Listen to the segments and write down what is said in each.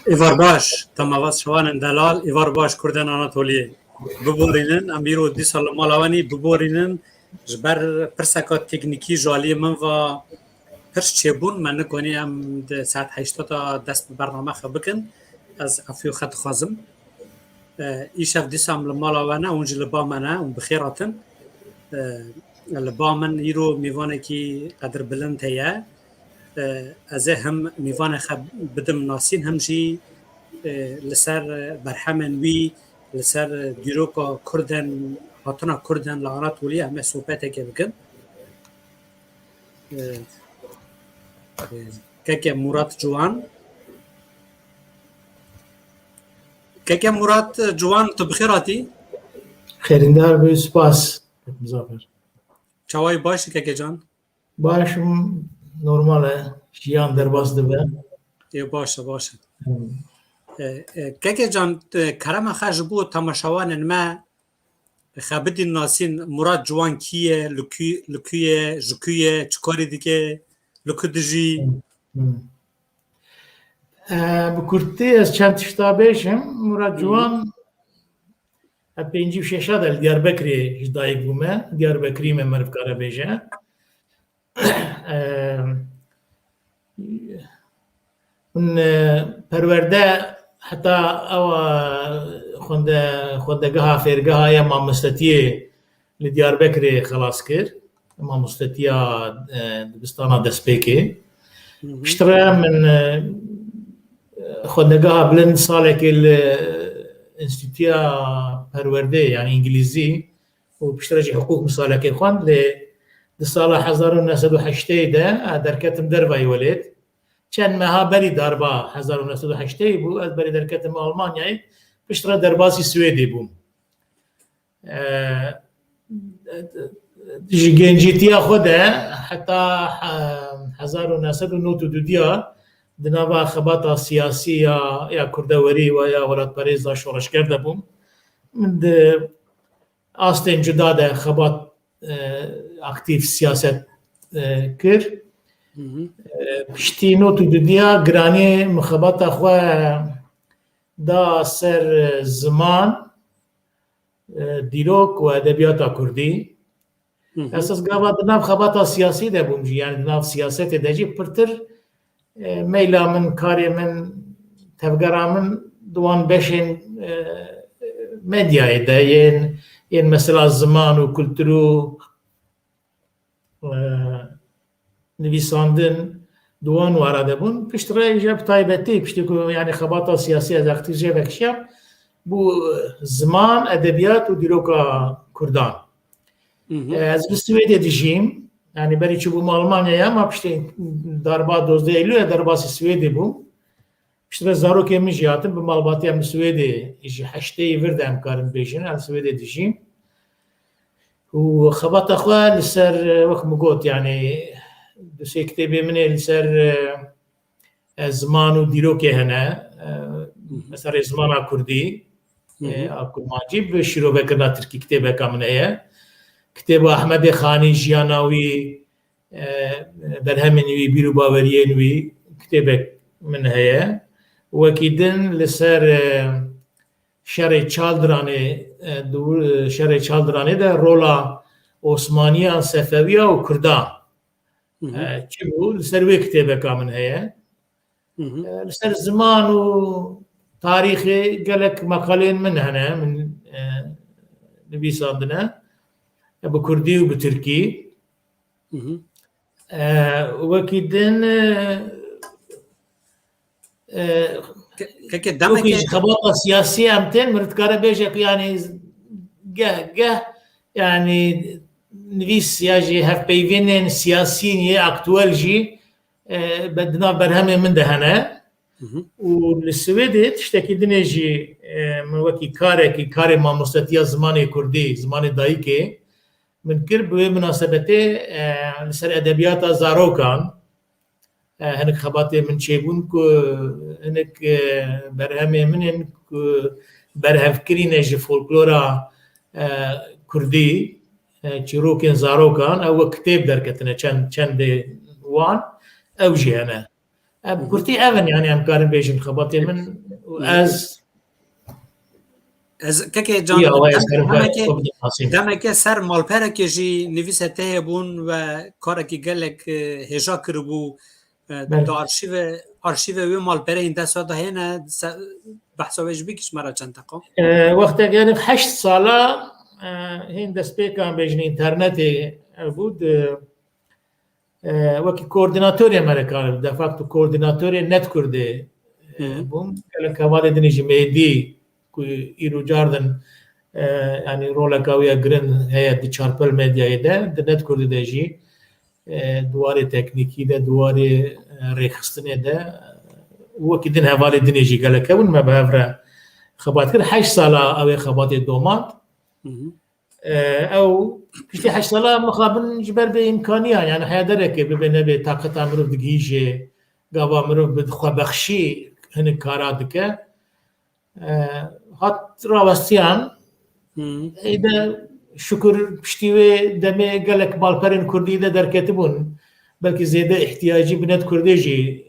ایوار باش تماوز شوان دلال ایوار باش کردن آناتولیه ببورینن امیرو دی سال مالوانی ببورینن جبر پرسکات تکنیکی جالی من و پرش چبون من نکنی هم ساعت 8 تا دست برنامه خبکن از افیو خط خازم ایشاف دیسام لمالاوانه اونج لبا منه اون بخیراتن لبا من ایرو میوانه کی قدر بلند هیا از هم میوانه خب بدم ناسین همجی لسر برحمن وی لسر دیروکا کردن هاتنا کردن لعنات ولی همه صحبته که بکن که مراد جوان تو بخیراتی خیریندار به سپاس مزافر چوای باش که جان باشم نورماله جیان درباس دبه باشه که جان کرم خش بود تماشاوان ما خبدی ناسین مراد جوان کیه لکیه جکیه چکاری دیگه لکدجی بکرتی از چند تشتابشم مراد جوان پنجی و ششاد ال دیاربکری هدایق بومه دیاربکری من مرف کاره بیجه من پرورده حتی او خوندگاه فرگاه یا مامستیه لدیاربکری خلاص کرد مامستیه دبستان دسپیکی اشترى من خوندگاه بلند ساله که انستیتویا پرورده يعني انجليزي وبشتري حقوق مسالكي خوان ل سال 1908 ده دركتم دربا يولد كان ما بري دربا 1908 بو از بري دركتم المانيا بشتري درباسي سويدي بو جنجيتيا خده حتى 1992 دنابا خباطة سياسية يا كردوري ويا ولاد باريزا شورش کرده بوم من آستین جدا ده خبات اکتیف سیاست کر پشتی نوتو دودیا گرانی مخبات اخواه دا سر زمان دیروک و ادبیات کردی اساس گاوا دناب خبات سیاسی ده بوم یعنی دناب سیاست ده جی پرتر میلا من کاری من تفکر من دوان بشین مدیای ده ین مثلا زمان و کلترو نویساندن دوان وارده بون پشتره جب تایبتی پشتی که یعنی خباتا سیاسی از اختی جب اکشیم بو زمان ادبیات و دیروکا کردان از بسویده دیجیم yani beri çubuğum Almanya'ya ama işte darba 12 Eylül'e darbası Svedi bu. İşte zarok yemiş yatım bu malbatı hem Svedi işi haşteyi verdim karın beşine hem Svedi dişim. و خبط أخوة لسر وقت مقوت يعني دوسي كتابي من لسر زمان وديروكي هنا مثلا زمان كردي أكو ماجيب شروع بكرنا تركي كتابة كامنة كتاب أحمد خاني جياناوي برهمنوي بيرو باورينوي كتابك من هيا وكيدن لسر شرع چالدراني دور شرع چالدراني ده رولا عثمانية صفوية وكردان چبو لسر وي كتابك من هيا لسر زمان وتاريخي قالك مقالين من هنا من نبي صادنا بكردي وبتركي وكيدن كدامك خبطة سياسية أمتين مرتكارة بيجك يعني جه يعني نفيس ياجي هف بيفينين سياسيين أكتوال جي بدنا برهمي من دهنا والسويدي تشتكي دنيجي من وكي كاري ما مستطيع زماني كردي زماني دايكي من كرب بمناسبته لسر ادبيات زاروكان هنك خباتي من شيبون كو هنك برهمي من برهف كرينه جي فولكلورا كردي چروكين زاروكان او كتاب دركتنا چند وان او جي هنا قلتي ايفن يعني ام كارن بيجن خبطي من از از که جان دمک سر مالپره که جی نویسته بون و کار که گلک هجا کربو دا آرشیو و مالپره این دست دا هنه بحثا ویج بیکش مرا چند تقا وقت يعني 8 ساله هين دست بيكان بيجن انترنت بود وكي كورديناتوري امريكان دفعت كورديناتوري نت كردي بوم قال كوالي دنيجي ميدي ايرو جاردن يعني رولا كاويا جرين هي دي شاربل ميديا ده نت كردي دجي دواري تكنيكي ده دواري ريخستني ده وكي دين هوالي دنيجي قال كون ما بهفرا خبات كده 8 ساله او خبات دومات او پشتی 8 ساله مخابن جبر به امکانیه يعني حیدره که ببینه به طاقت امرو دگیجه گاوا امرو بدخوا بخشی هن کارات که هات راوستیان ایده شکر پشتی و دمه گلک بالپرین کردی ده درکتی بون بلکه زیده احتیاجی بنت کردیجی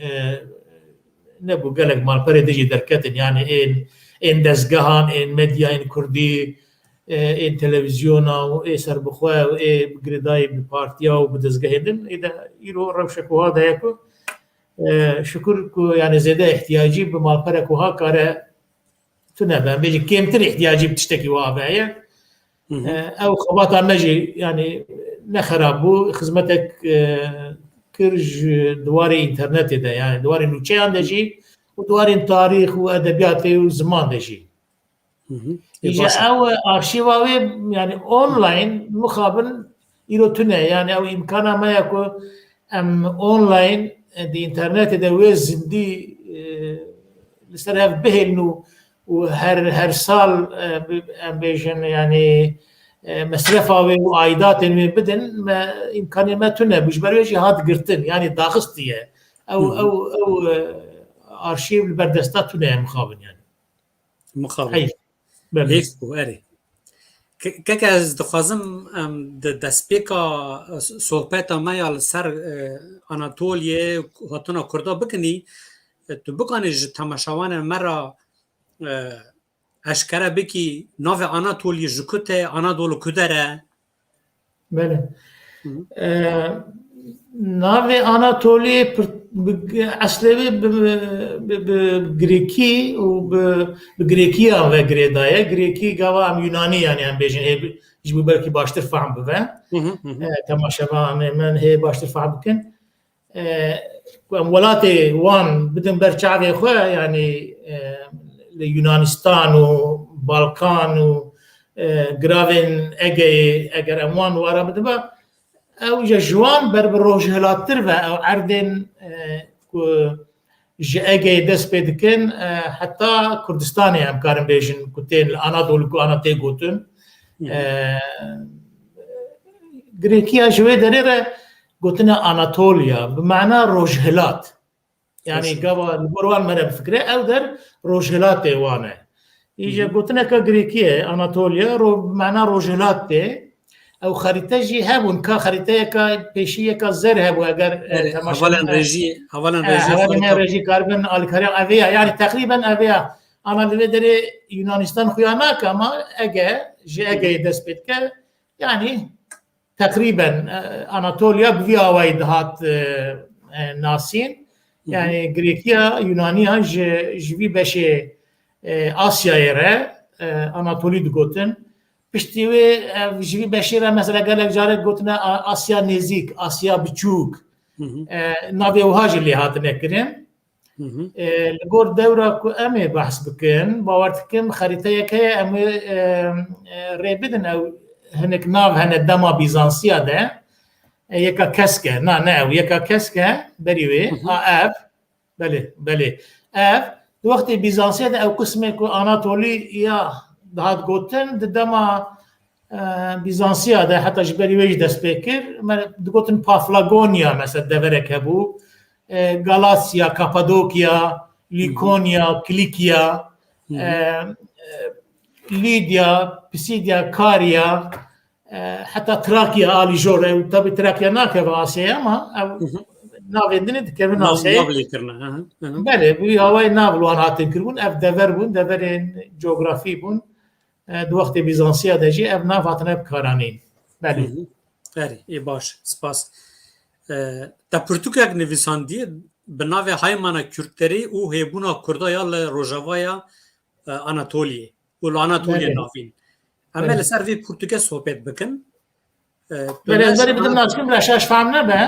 نبو گلک بالپری دیجی درکتن يعني این دزگهان این مدیا این کردی این تلویزیونا و ای سر بخواه و ای بگردای بپارتیا و بدزگهیدن ایده ایرو روشکوها ده یکو شکر که یعنی زیده احتیاجی به مالپرکوها کاره تو نبه بیجی کمتر احتیاجی بتشتکی وها بایه او خباتا نجی یعنی نخراب بو خدمتك كرج دواري انترنت ده يعني دواري نوچه اندجي و دواري تاريخ و ادبيات و زمان دجي يجي او ارشيفاوي يعني اونلاين مخابن يروتونه يعني او امكانه ما يكون ام اونلاين دي انترنت ده ويز دي لسه به انه وهر سال بيجن يعني مصرفاوي وعائدات من بدن ما امكانيه ما تنه بجبريجي هاد قرتن يعني داخستيه او ارشيف البردستات تنه مخابن يعني مخابن هيك اري كك از دخوازم دسپیکا صحبت ما یا سر اناتولیه هاتونا کردا بکنی تو بکنی تماشاوان مرا اشکره بکی ناو اناتولی جکوته انادولو کدره بله ناو اناتولی اصلی بگریکی و بگریکی هم و گریدایه گریکی گاوا هم یونانی یعنی هم بیشن هی جبو برکی باشتر فهم ببن تماشاوان من هی باشتر فهم بکن ولاتي وان بدن برچاوي خو يعني ليونانستان وبالكان وغرافين اجر اموان ورا بدبا او جوان بربروج هلاتر او عردن اجي دسبدكن حتى كردستاني ام كارن بيجن كوتين الاناضول كو انا تيغوتن غريكيا جوي دريره قلتنا أناطوليا بمعنى روجهلات يعني قبل البروان مرة بفكرة أو در روجهلات وانا يجي قلتنا كغريكية أناطوليا بمعنى روجهلات أو خريطة جي هبون كخريطة كبيشية كزر هبو أجر أولا رجي كاربن الكريم أبيا يعني تقريبا أبيا أنا اللي بدري يونانستان خيانا كما أجي دسبت ك يعني تقريبا اناطوليا بفيها وايد هات ناسين يعني غريكيا يونانيا جوي بشي اسيا يرا اناطولي دغوتن بشتي جوي بشي مثلا قال لك جارك قلتنا اسيا نزيك اسيا بچوك نابي وهاج اللي هات نكرين لغور دوره امي بحث بكن باورتكم خريطه كي امي ريبدن او هنك ناف هن الدما بيزانسيا ده يكا كسكه نا يكا كسكه بريوي اف بله اف وقت بيزانسيا ده او قسمه كو اناطولي يا هاد قوتن دما بيزانسيا ده حتى جبريوي دس بكر قوتن بافلاغونيا مثلا دفرك هبو غالاسيا كابادوكيا ليكونيا كليكيا ليديا بسيديا كاريا حتى تراكيا آلي جوري وطبي تراكيا ناكا باسيا ما navendini dikevin navseye. Navlî kirine. Bele, bu havayı navluan hatin kirbun, ev dever bun, deverin coğrafi bun. Du vakti Bizansiya de jî ev nav hatine hep karanîn. Bele. Erê, ê baş, spas. Te pirtûkek nivîsandiye bi navê Haymana Kürtlerê û hêbûna Kurda ya li Rojavaya Anatoliyê û li Anatoliyê navîn. Em li ser vê pirtûkê sohbet bikin. Bele, ez berê bidim naskim reşaş fahm nebe.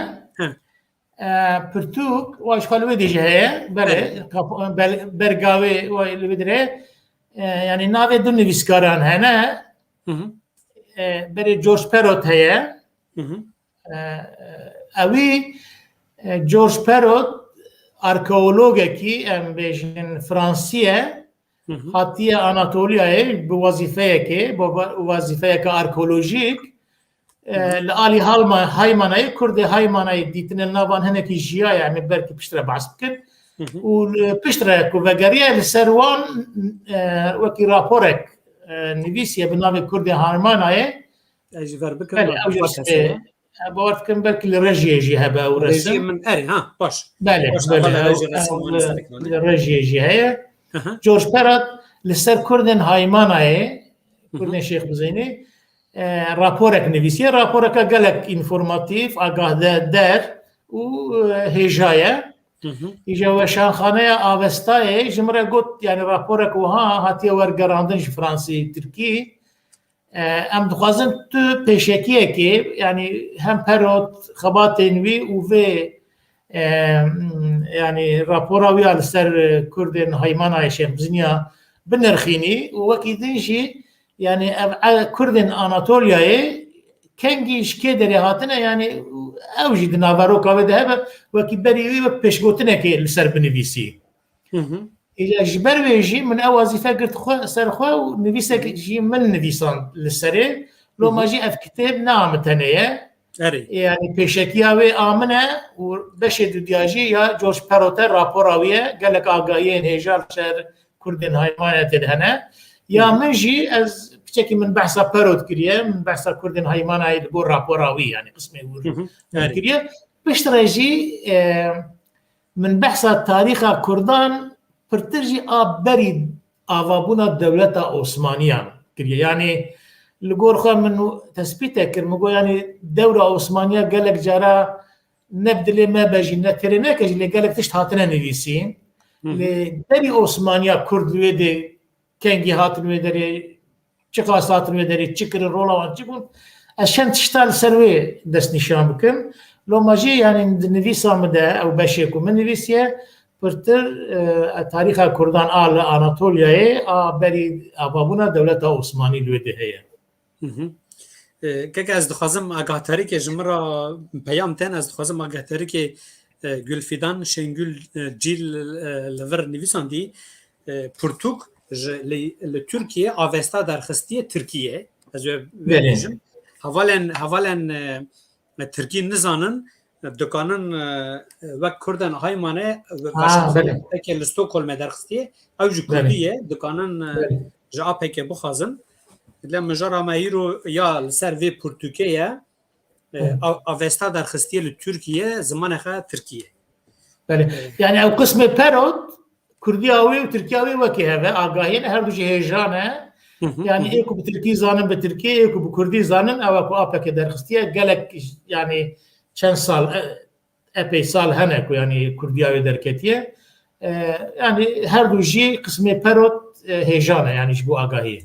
Pirtûk, o eşkal wê dîjî heye, bele, bergavê wê li wê dire. Yani navê du nivîskaran hene. Berê George Perot heye. Evî George Perot arkeologekî em bêjin Fransî hatiye Anatoliyayê bi wezîfeyekê, wezîfeyeka arkeolojîk li alî Haymanayê Kurdê Haymanayê dîtinin navan hinekî jiya em belkî piştre behs bikin û piştre ku vegeriye li ser wan wekî raporek nivîsiye bi navê Kurdê Haymanayê باور دکم بلکه لرژیه جی هبه و رسم من اری ها باش بله لرژیه جی هیا جورج پرات لسر کردن هایمانای کردن شیخ بزینی راپورک نویسیه راپورک گلک انفورماتیف آگاه در و هجایه ایجا و شانخانه آوستای جمره گوت یعنی راپورک وها هاتیه ورگراندن فرانسی ترکی ام دخوازن تو پیشکیه که یعنی هم پروت خباتین وی و وی یعنی راپورا وی al ser Kurdên Haymanayê Şemziniya binirxînî û wekî din jî yani Kurdên Anatolyayê kengî ji kê derê hatine yani ew jî di naveroka wê de hebe wekî berî wî wek pêşgotinekê li ser binivîsî. Ji ber wê jî min ew wezîfe girt ser xwe û nivîsek jî min nivîsand li serê loma jî ev kitêb neamitene ye yani pêşekiya wê amin e û beşê dudiya jî ya George Perot'e rapora wî ye gelek agahiyên hêja li ser Kurdên Haymanayê tê de hene ya min jî ez piçekî min behsa Perot kiriye min behsa Kurdên Haymanayê li gor rapora wî yani qismê wir kiriye piştre jî min behsa tarîxa Kurdan pirtir jî a berî avabûna dewleta Osmaniyan kiriye yani li gor xwe min tespîtek kir min got yani dewra Osmaniya gelek cara ne bi dilê me be jî ne têrê neke jî lê gelek tişt hatine nivîsîn lê derî Osmaniya Kurd wê de kengî hatin wê derê çi qas hatin wê derê çi kirin rola wan çi bûn ez çend tişta li ser wê destnîşan bikim loma jî yani di nivîsa min de ew beşê ku min nivîsiye pirtir tarîxa Kurdan a li Anatolyayê a berî avabûna dewleta Osmanî li wê de heye. Keke ez dixwazim agahterekê ji min ra peyam ten ez dixwazim agahterekê Gülfidan Şengül Cîl li vir nivîsandî pirtûk ji li Tirkiye avesta derxistiye Tirkiye ez bêjim hevalên Tirkî nizanin dikanin wek Kurdan Haymanê pekê li Stockholmê derxistiye ew ji Kurdî ye dikanin ji apekê bixwazin لە مژara me îro ya li ser vê pirtûkê ye avesta derxistiye li Tirkiye zimaneke Tirkiye. Yani ew qismê Perot Kurdiya wê û Tirkiya wê wekî heve agahiyên her du jî hêjan e yani ê ku bi Tirkî zanin bi Tirkî ê ku bi Kurdî zanin ew ku apekê derxistiye gelek yani çend sal epey sal hene ku yani Kurdiya wê derketiye yani her du jî qismê Perot hêjan e yani ji bo agahiyê.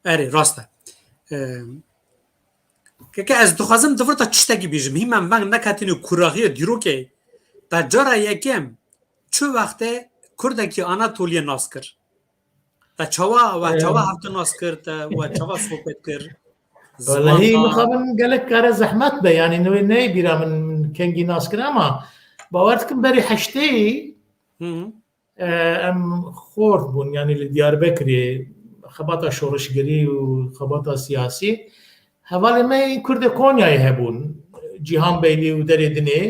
Erê rast e. Keke ez dixwazim di vir te tiştekî bêjim hîmen veng neketînî kuraxiya dîrokê te cara yekem çi wextê Kurdekî Anatoliyê nas kir te çawa hevtin nas kir te we çawa sohbet kir Valahî mixabin gelek kare zehmet be yani newê neyê bîra min kengî nas kir ama bawer dikim berî heşteyî em xort bûn yani li Diyarbekirê xebata şoreşgerî û xebata siyasî hevalê me Kurdê Konyayê hebûn Cîhan Beylî û derê dinê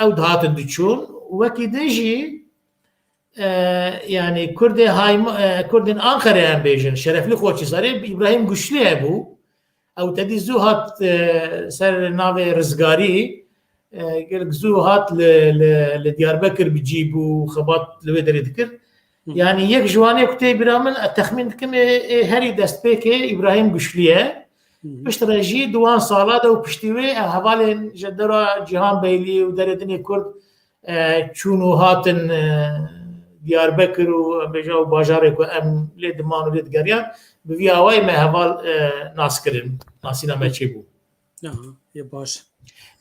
ew dihatin diçûn wekî din jî yani Kurdên Ankara'ya em bêjin şerefli Xorçîsarê İbrahîm Güçlü hebû او تدي زو هات سر ناوي رزقاري قالك زو هات لديار بكر بجيب وخبط لويدر يذكر يعني يك جواني كتي برامن التخمين كم هاري دست بيكي ابراهيم قشليه بشترى جي دوان صالة وبشتوي هوالين جدرا جهان بيلي ودردني كرد چونو هاتن ديار بكر وبيجاو باجارك وام لدمان ولدقريان بفي هواي ما هوال ناس كرن ناسينا ما تشيبو يا باش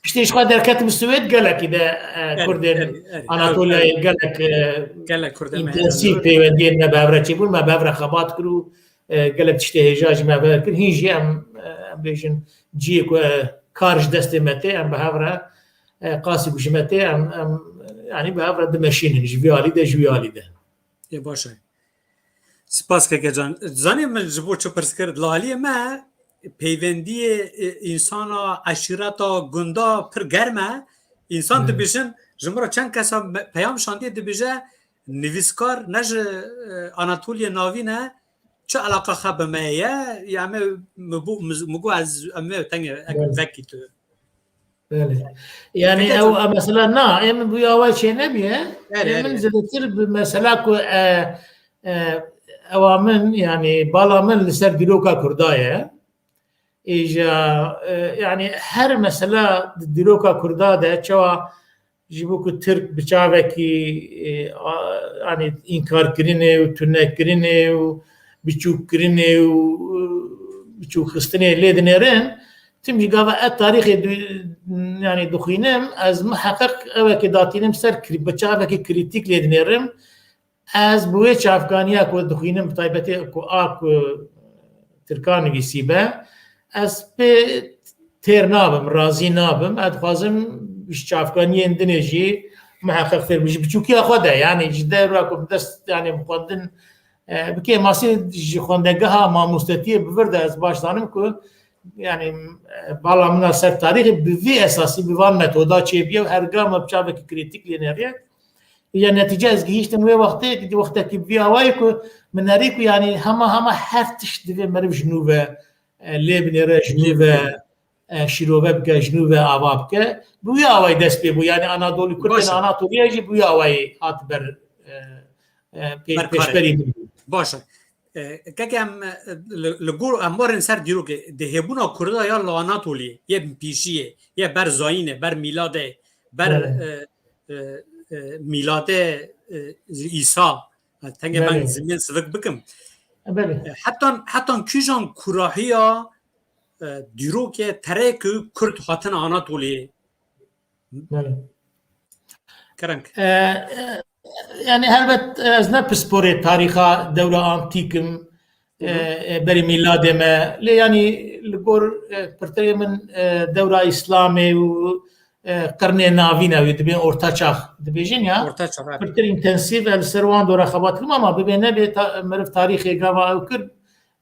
بشتيش قادر كاتب السويد قالك اذا كردين اناطوليا قالك كردين انتنسيف بيودينا بابرا تشيبو ما بابرا خبات كرو قالك تشتهي هجاج ما بابرا هيجي ام بيجن جيك كارج دستي متي ام بابرا قاسي بجمتي ام يعني بابرا دمشين جويالي ده يا باشا سپاس که جان زنی من جبو چو پرس کرد لالی ما پیوندی انسان عشیرتا گندا پر گرمه انسان دبیشن جمرا چند کسا پیام شاندی دبیجه نویسکار نج آناتولیا ناوی نه چه علاقه خب مایه یعنی مگو از امه تنگ وکی تو يعني او مثلا نا من بويا اول شيء نبيه من زدتر بمثلا اوامن يعني بالا من لسر ديروكا كردايه اجا يعني هر مثلا ديروكا كردا ده تشوا جيبوك ترك بچاوكي يعني انكار كرينه وتنه كرينه وبيچو كرينه وبيچو خستنه ليدنيرن تمشي قاوا التاريخ يعني دخينم از محقق او كداتينم سر بچاوكي كريتيك ليدنيرم از بويش افغانيا كو دخينم طيبتي كو تركان ويسيبه از به تیر نابم راضی نابم ادخوازم بیش افغانی اندونزی محقق تر بیش بچوکی خدا يعني جدا راكم دست يعني مقدن بكي ماسي خوندگاه ما مستطيع بورد از باش دانم کو يعني بالا من سر تاريخ بفي اساسي بوان متودا چي بيو هرگام بچابك كريتيك لينيريا يا نتيجه از گيشتم وي وقت كي بي هوايكو من هريكو يعني هما هفتش دي مرف جنوبه لبنان جنوب شيروبه بك جنوب ابابك بويا واي دست بو يعني اناضولي كنت اناطوليا جي بويا واي اتبر بيشبري باشا كم لغور امور سر ديروك دهبونا كردا يا لاناطولي يا بيشيه يا بر زاينه بر میلاد بر میلاد عيسى تنگ من زمین سبق بكم حتی کیجان کراهیا دیرو که تره که کرد هاتن آناتولی کرنگ يعني هلبت از نبسپوره تاریخا دوره آنتیکم بری میلاد ما لی يعني لگور پرتری من دوره اسلامی و قرن ناوینه و دبین ارتاچاخ دبیجین یا پرتر انتنسیو السروان دوره خبات کما ما ببینه به مرف تاریخی گاوا او کرد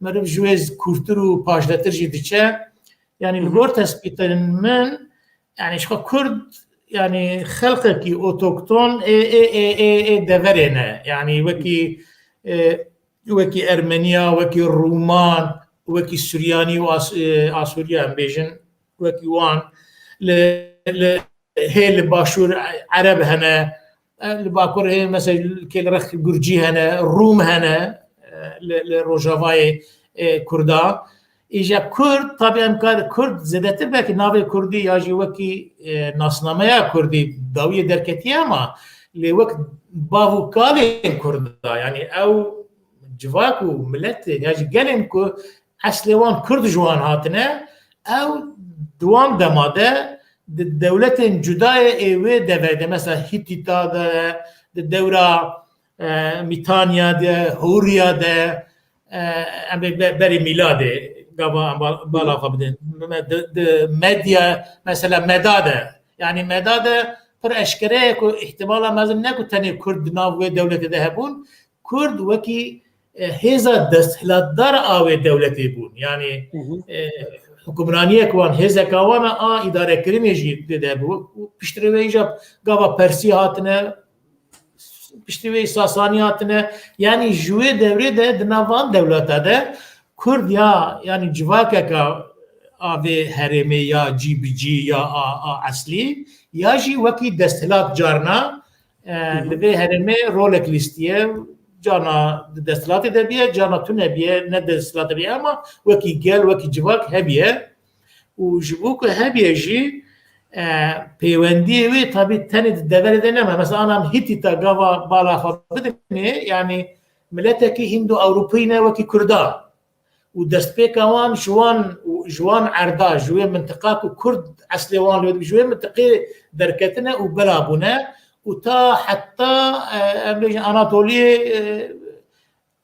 مرف جویز کورتر و پاجدتر جیدیچه يعني لگور تسبیتن من يعني شخص كرد يعني خلقك اوتوكتون دفرنا يعني وكي ارمينيا وكي الرومان وكي السورياني واسوريان بيجن وكي وان هي الباشور عرب هنا الباكور هي مثلا كالرخ جورجي هنا الروم هنا لروجافاي كردان إجا كرد طبعا كرد زدت بك ناوي كردي ياجي وكي ناسنامه كردي داوية دركتيا ما لوقت باهو كالين كردا يعني او جواكو ملت ياجي قالين كو اصلوان كرد جوان هاتنا او دوام دماده الدولة جداية ايوه دفاده مثلا هيتيتا ده الدولة ميتانيا ده هوريا ده بري ميلاده بالا قبدين ميديا مثلا مداده يعني مداده پر اشكره كو احتمالا مازن نكو تاني كرد ناوي دولة ذهبون كرد وكي هزا دستهلات دار آوي دولة بون يعني حكمرانية كوان هزا كوانا إدارة كريمي جيد ذهبون بشتري جاب قابا برسي هاتنا بشتري ساساني هاتنا يعني جوي دوري ده دناوان دولة ده كرد يعني جواكا آوی هرمی یا جی بی جی یا اصلی یا جی وکی دستلات جارنا لبه هرمی رولک لیستیه جانا دستلات دبیه جانا تو نبیه نه دستلات دبیه اما وکی گل وکی جواک هبیه و جبوک هبیه جی پیوندی وی طبی تنید دور دنما مثلا آنم هیتی تا گاوا بالا خود بدنی یعنی ملتکی هندو اوروپی نه وکی کردا و دست پیک وان جوان عردا جوی منطقه کرد اصلی وان لود جوی منطقه درکتنا و بلابونه و تا حتی اناطولیه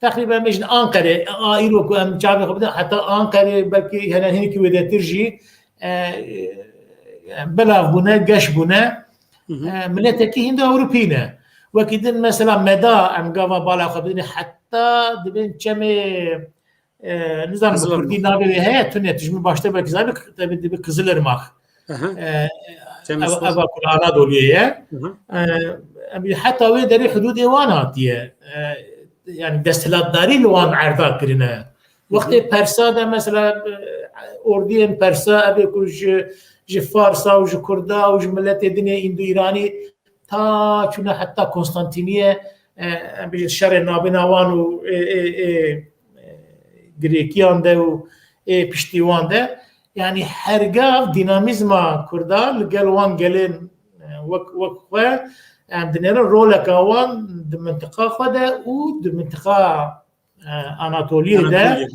تقریبا میشن آنکره ایرو که هم جابه خود حتی آنکره بلکه هنری که وده ترجی بلابونه گش بونه ملتکی هندو اوروپی نه وكيدن مثلا مدى ام قاوا بالا خبدني حتى دبن كمي نظام كردي نابي هي تنيا تجمع باشتا بك زابك دبي قزلرماخ ابا كرانا دوليه حتى وي دري حدود ايوانات يعني دستلات داري لوان عرضات كرنا وقت برسا مثلا اردين برسا ابي كوج جفارسا وج كردا وج ملت الدنيا اندو ايراني تا چونه حتی کنستانتینیه بیشتر شهر نابیناوان و گریکیان ده و پشتیوان ده یعنی هرگاه دینامیزم کرده لگلوان گلین وقت خواه دنیرا رول کاوان د منطقه خوده و د منطقه آناتولیه ده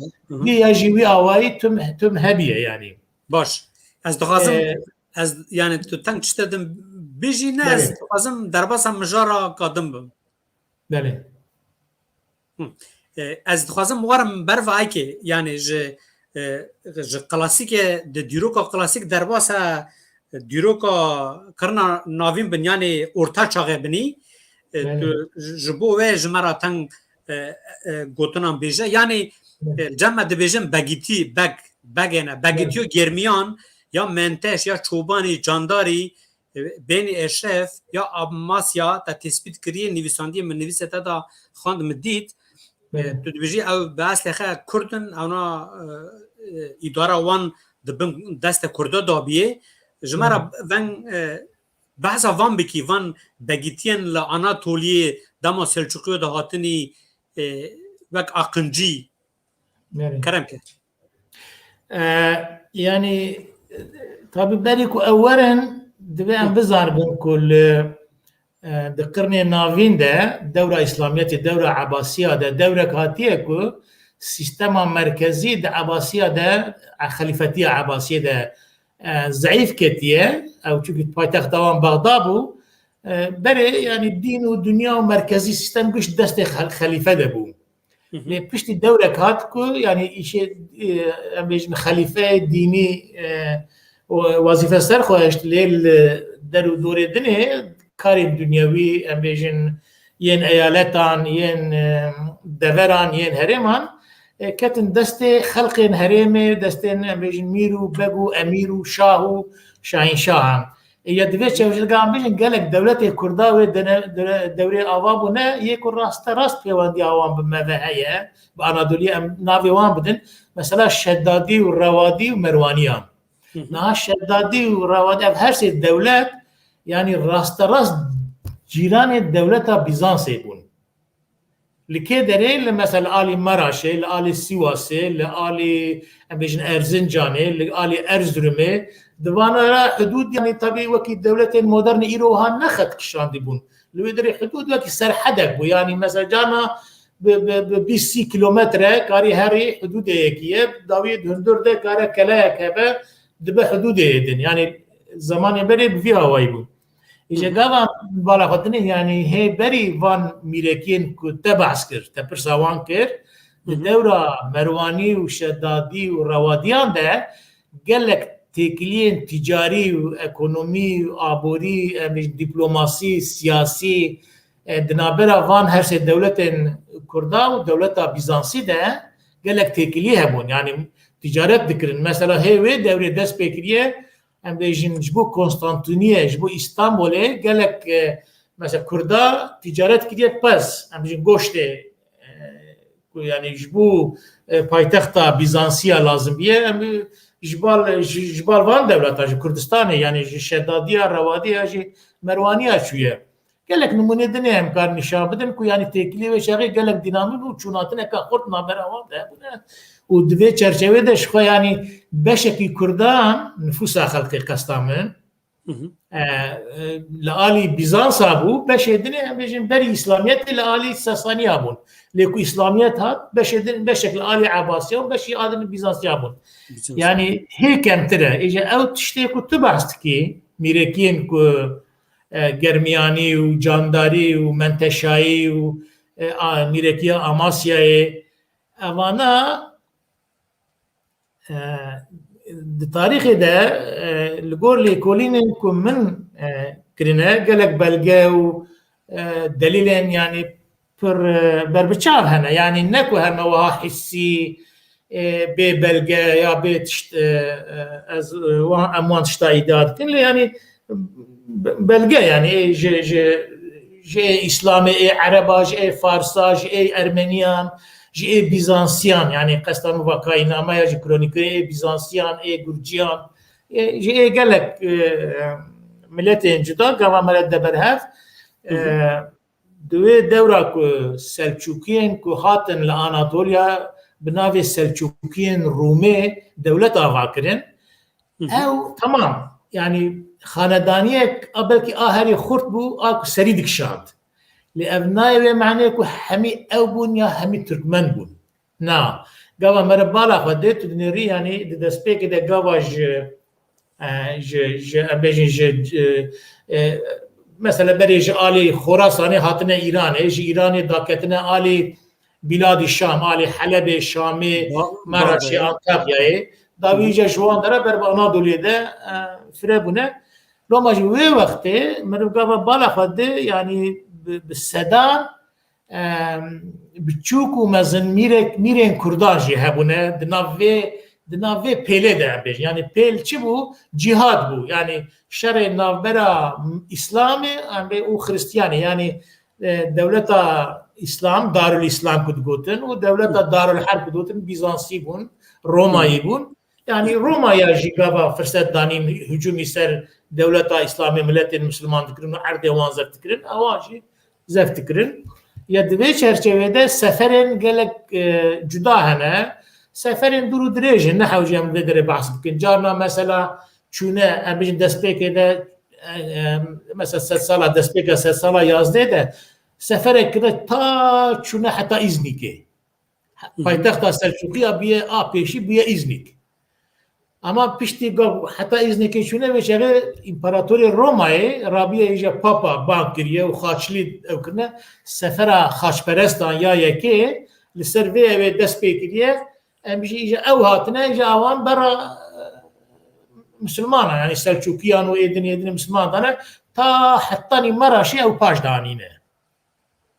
دیگه جیوی آوایی تم هبیه یعنی باش از دخوازم از یعنی تو تنگ چشتدم بیجی نه از دخوازم در باسم مجارا قادم بم بله از دخوازم وارم برفعی که یعنی جه کلاسیک د دیروکا کلاسیک در باسه دیروکا کرنا ناویم بن یعنی ارتا چاقه بنی جبو و جمرا تنگ گوتنام بیجه یعنی جمع دبیجم بگیتی بگینه بگیتیو گرمیان یا منتش یا چوبانی جانداری بین اشرف یا ابماسیا تا تثبیت کریه نویساندی من نویسه تا دا خواند مدید تو دبیجی او به اصل خواه کردن اونا اداره وان دست کرده دابیه جمعه ون بحثا وان بکی وان بگیتین لاناتولیه دما سلچوقیو دا هاتنی وک اقنجی کرم که يعني طب بالك اولا دبي ان بزار بين كل القرن النافين ده دوره اسلاميه الدوره عباسيه ده دوره كاتيه كو سيستم مركزي ده عباسيه ده خليفتيه عباسيه ده ضعيف كتيه او شو بايتخت دوام بغداد بري يعني الدين والدنيا ومركزي سيستم كش دست خليفه ده بو بشت الدوله كاتكو يعني شيء بيجن خليفه ديني وظيفه سر خوشت ليل درو دور الدنيا كاري دنيوي بيجن ين ايالتان ين دفران ين هرمان كتن دسته خلق هرمه دستن بيجن ميرو بغو اميرو شاهو شاهين شاه هي دفيت شوجل قام بيجن قالك دولته كرداوي دوري اوابنا يكون راست في وادي اوام بما هي بانادوليا نافي وان بدن مثلا الشدادي والروادي ومروانيان نا الشدادي والروادي هر سي الدولات يعني راست جيران الدولة بيزانس يكون لكي دارين مثلا آلي مراشي لآلي سيواسي لآلي بيجن ارزنجاني لآلي ارزرمي دوانا حدود يعني طبيعي وكي الدولة المودرن إيروها نخت كشان ديبون لو يدري حدود وكي سرحدك بو يعني مثلا جانا ب 20 كيلومتر كاري هاري حدود هيكيه داويد هندور ده كارا كلاك هبه دبا حدود يدن يعني زمان بري بفيها وايبو إذا قام بالا خدني يعني هي بري فان ميركين كتبع عسكر تبرسا وان كر الدورة مرواني وشدادي ورواديان ده قال لك تكلين تجاري واقتصادي وعبوري دبلوماسي سياسي دنابرا فان هرس دولة كردا ودولة بيزانسي ده قال لك تكليه هبون يعني تجارات ذكرن مثلا هي دورة دس بكريه ام بيجن جبو قسطنطينية جبو اسطنبول قال لك مثلا كردا تجارات كتير بس ام بيجن غوشته يعني جبو بايتختا بيزانسيا لازم بيه جبال وان دولتا جی کردستان یعنی جی شدادیا روادیا جی مروانیا چویه گلک نمونه دنه امکار نشان بدن کو یعنی تکلی و شغی گلک دینامی و چوناتنه که خورد نابراوان ده بونه و دوی چرچوه دش خو یعنی بشکی کردان نفوس خلقی قستامن لآلی بیزانس بو بشدنه هم بجن بری اسلامیت لآلی ساسانی بون لیکو اسلامیت هات بشکل آلی عباسی و بشی آدم بیزانسی بون yani heykem tire iyice ev tişte ku tu bahst ki mirekin ku germiyani u candari u menteşai u mirekiya Amasya'yı avana tarihi de ligor lekolinin ku min kirine gelek belge u delilen yani per berbiçav hene yani ne ku heme vaha hissi be belge ya be az amwan ştaidat kinle yani belge yani je İslami Araba je Farsa je Ermeniyan je Bizansiyan yani qastan vakayinama ya kronikre Bizansiyan Gürciyan je gelek milletin juda gava millet de berhev دوی دورا کو سلجوکیین کو هاتن ل آناتولیا بناوی سلجوکیین رومه دولت آوا کرن او تمام yani خاندانیه قبل کی آهری خورد بو آکو سری دکشاد لأبنای و معنی کو همی او بون یا همی ترکمن بون نا گاوا مربالا خواده تو دنیری yani دسپیک ده گاوا mesela beri Ali Khorasan'ı hatine İran'ı, İran'ı daketine Ali Bilad-ı Şam, Ali Halep-i Şam'ı, Maraş'ı, Antakya'yı, davice şu andara ber Anadolu'da firebune. Lomacı ve vakti merugava balafadde yani sedan biçuku mezin miren kurdajı hebune dinave pele de yani pel çi bu cihad bu yani şer navbera İslami ve o Hristiyani yani devleta İslam Darül İslam kudgotin o devleta Darül Harp kudgotin Bizansi bun Roma'yı bun yani Roma'ya jigava fırsat danin hücum ser devleta İslami milletin Müslüman dikrin erdevan zeftikrin avacı zeftikrin ya dve çerçevede seferin gelek cüda hene seferin duru direjin ne havcam vedere bahsetkin carna mesela çune ambijin despeke de mesela sala despeke sala yazdı da seferek de ta çune hatta İznik'e payitaxta Selçukluya biye peşi biye İznik ama pişti hatta İznik'e çune ve şere İmparatori Roma'yı Rabiye iyice Papa bankiriye o xaçli evkine sefera xaçperestan ya yeke li serveye ve despeke بيجي او هاتنا اجى اوان برا مسلمانه يعني سلجوكيان ويدن مسلمان انا تا حطاني مره شيء او باج دانينه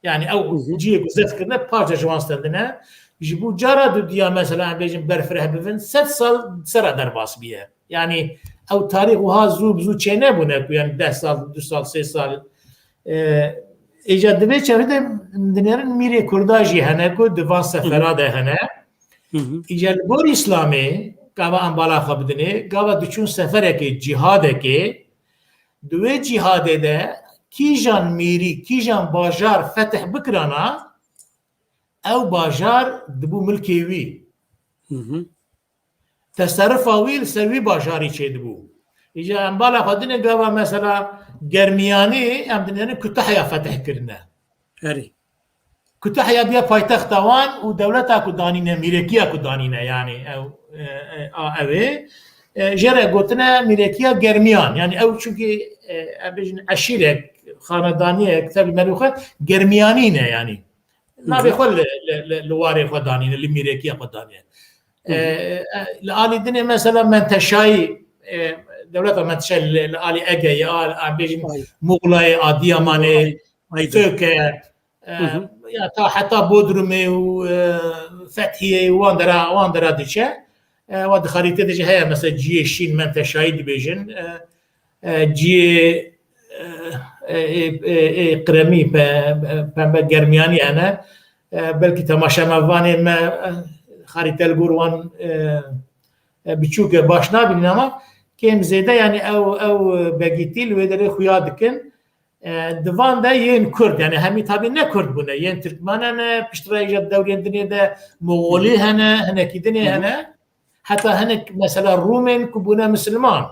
يعني او جيب ذكرنا باج جوان ستندنا يجيبوا جرى ديا مثلا بيجي برفره بفن 7 سال سرا درباس بيه يعني او تاريخ وها زو تشينا بنا يعني 10 سال 2 سال 3 سال ايجاد به چهره مدنيرن ميري كرداجي هنا کو دفان سفراده هنا İcel bor İslami gava ambala xabdine gava düşün sefereke cihadeke dve cihadede kijan miri kijan bajar fetih bikrana ev bajar dibu milkevi tasarrufa wil servi bajari çedibu İcel ambala xabdine gava mesela germiyani emdineni Kütahya fetih kirne eri Kütahya biya payitaxt wan û devleta ku danîne mîrekiya ku danîne yani ev jere gotine mîrekiya germiyan yani ew çünkü bejin eşîrek xanedaniyek tabi melûxe germiyanîne yani navê xwe li warê xwe danîne li mîrekiya xwe danîne li alî dinê mesela menteşayî devleta menteşayî li alî Egeyê bejin Muğlayê Adıyamanê Töke ya ta hatta Bodrum'e Fethiye وان درا دچه و د خریطه دچه هيا مثلا جي شين منتشاي ديفيجن جي قرمي پنبه گرمیانی انا بلکه تماشا موانه ما خریطه الگوروان biçûk baş nabînin ama kêm zêde yani ew begîtî li wê derê xuya dikin. Divan de yên Kurd yani hemî tabii ne Kurd bûne yên Türkmen hene piştre dewrên dinê de Moğolî hene hinekî dinê hene heta hinek mesela Rumên ku bûne Müslüman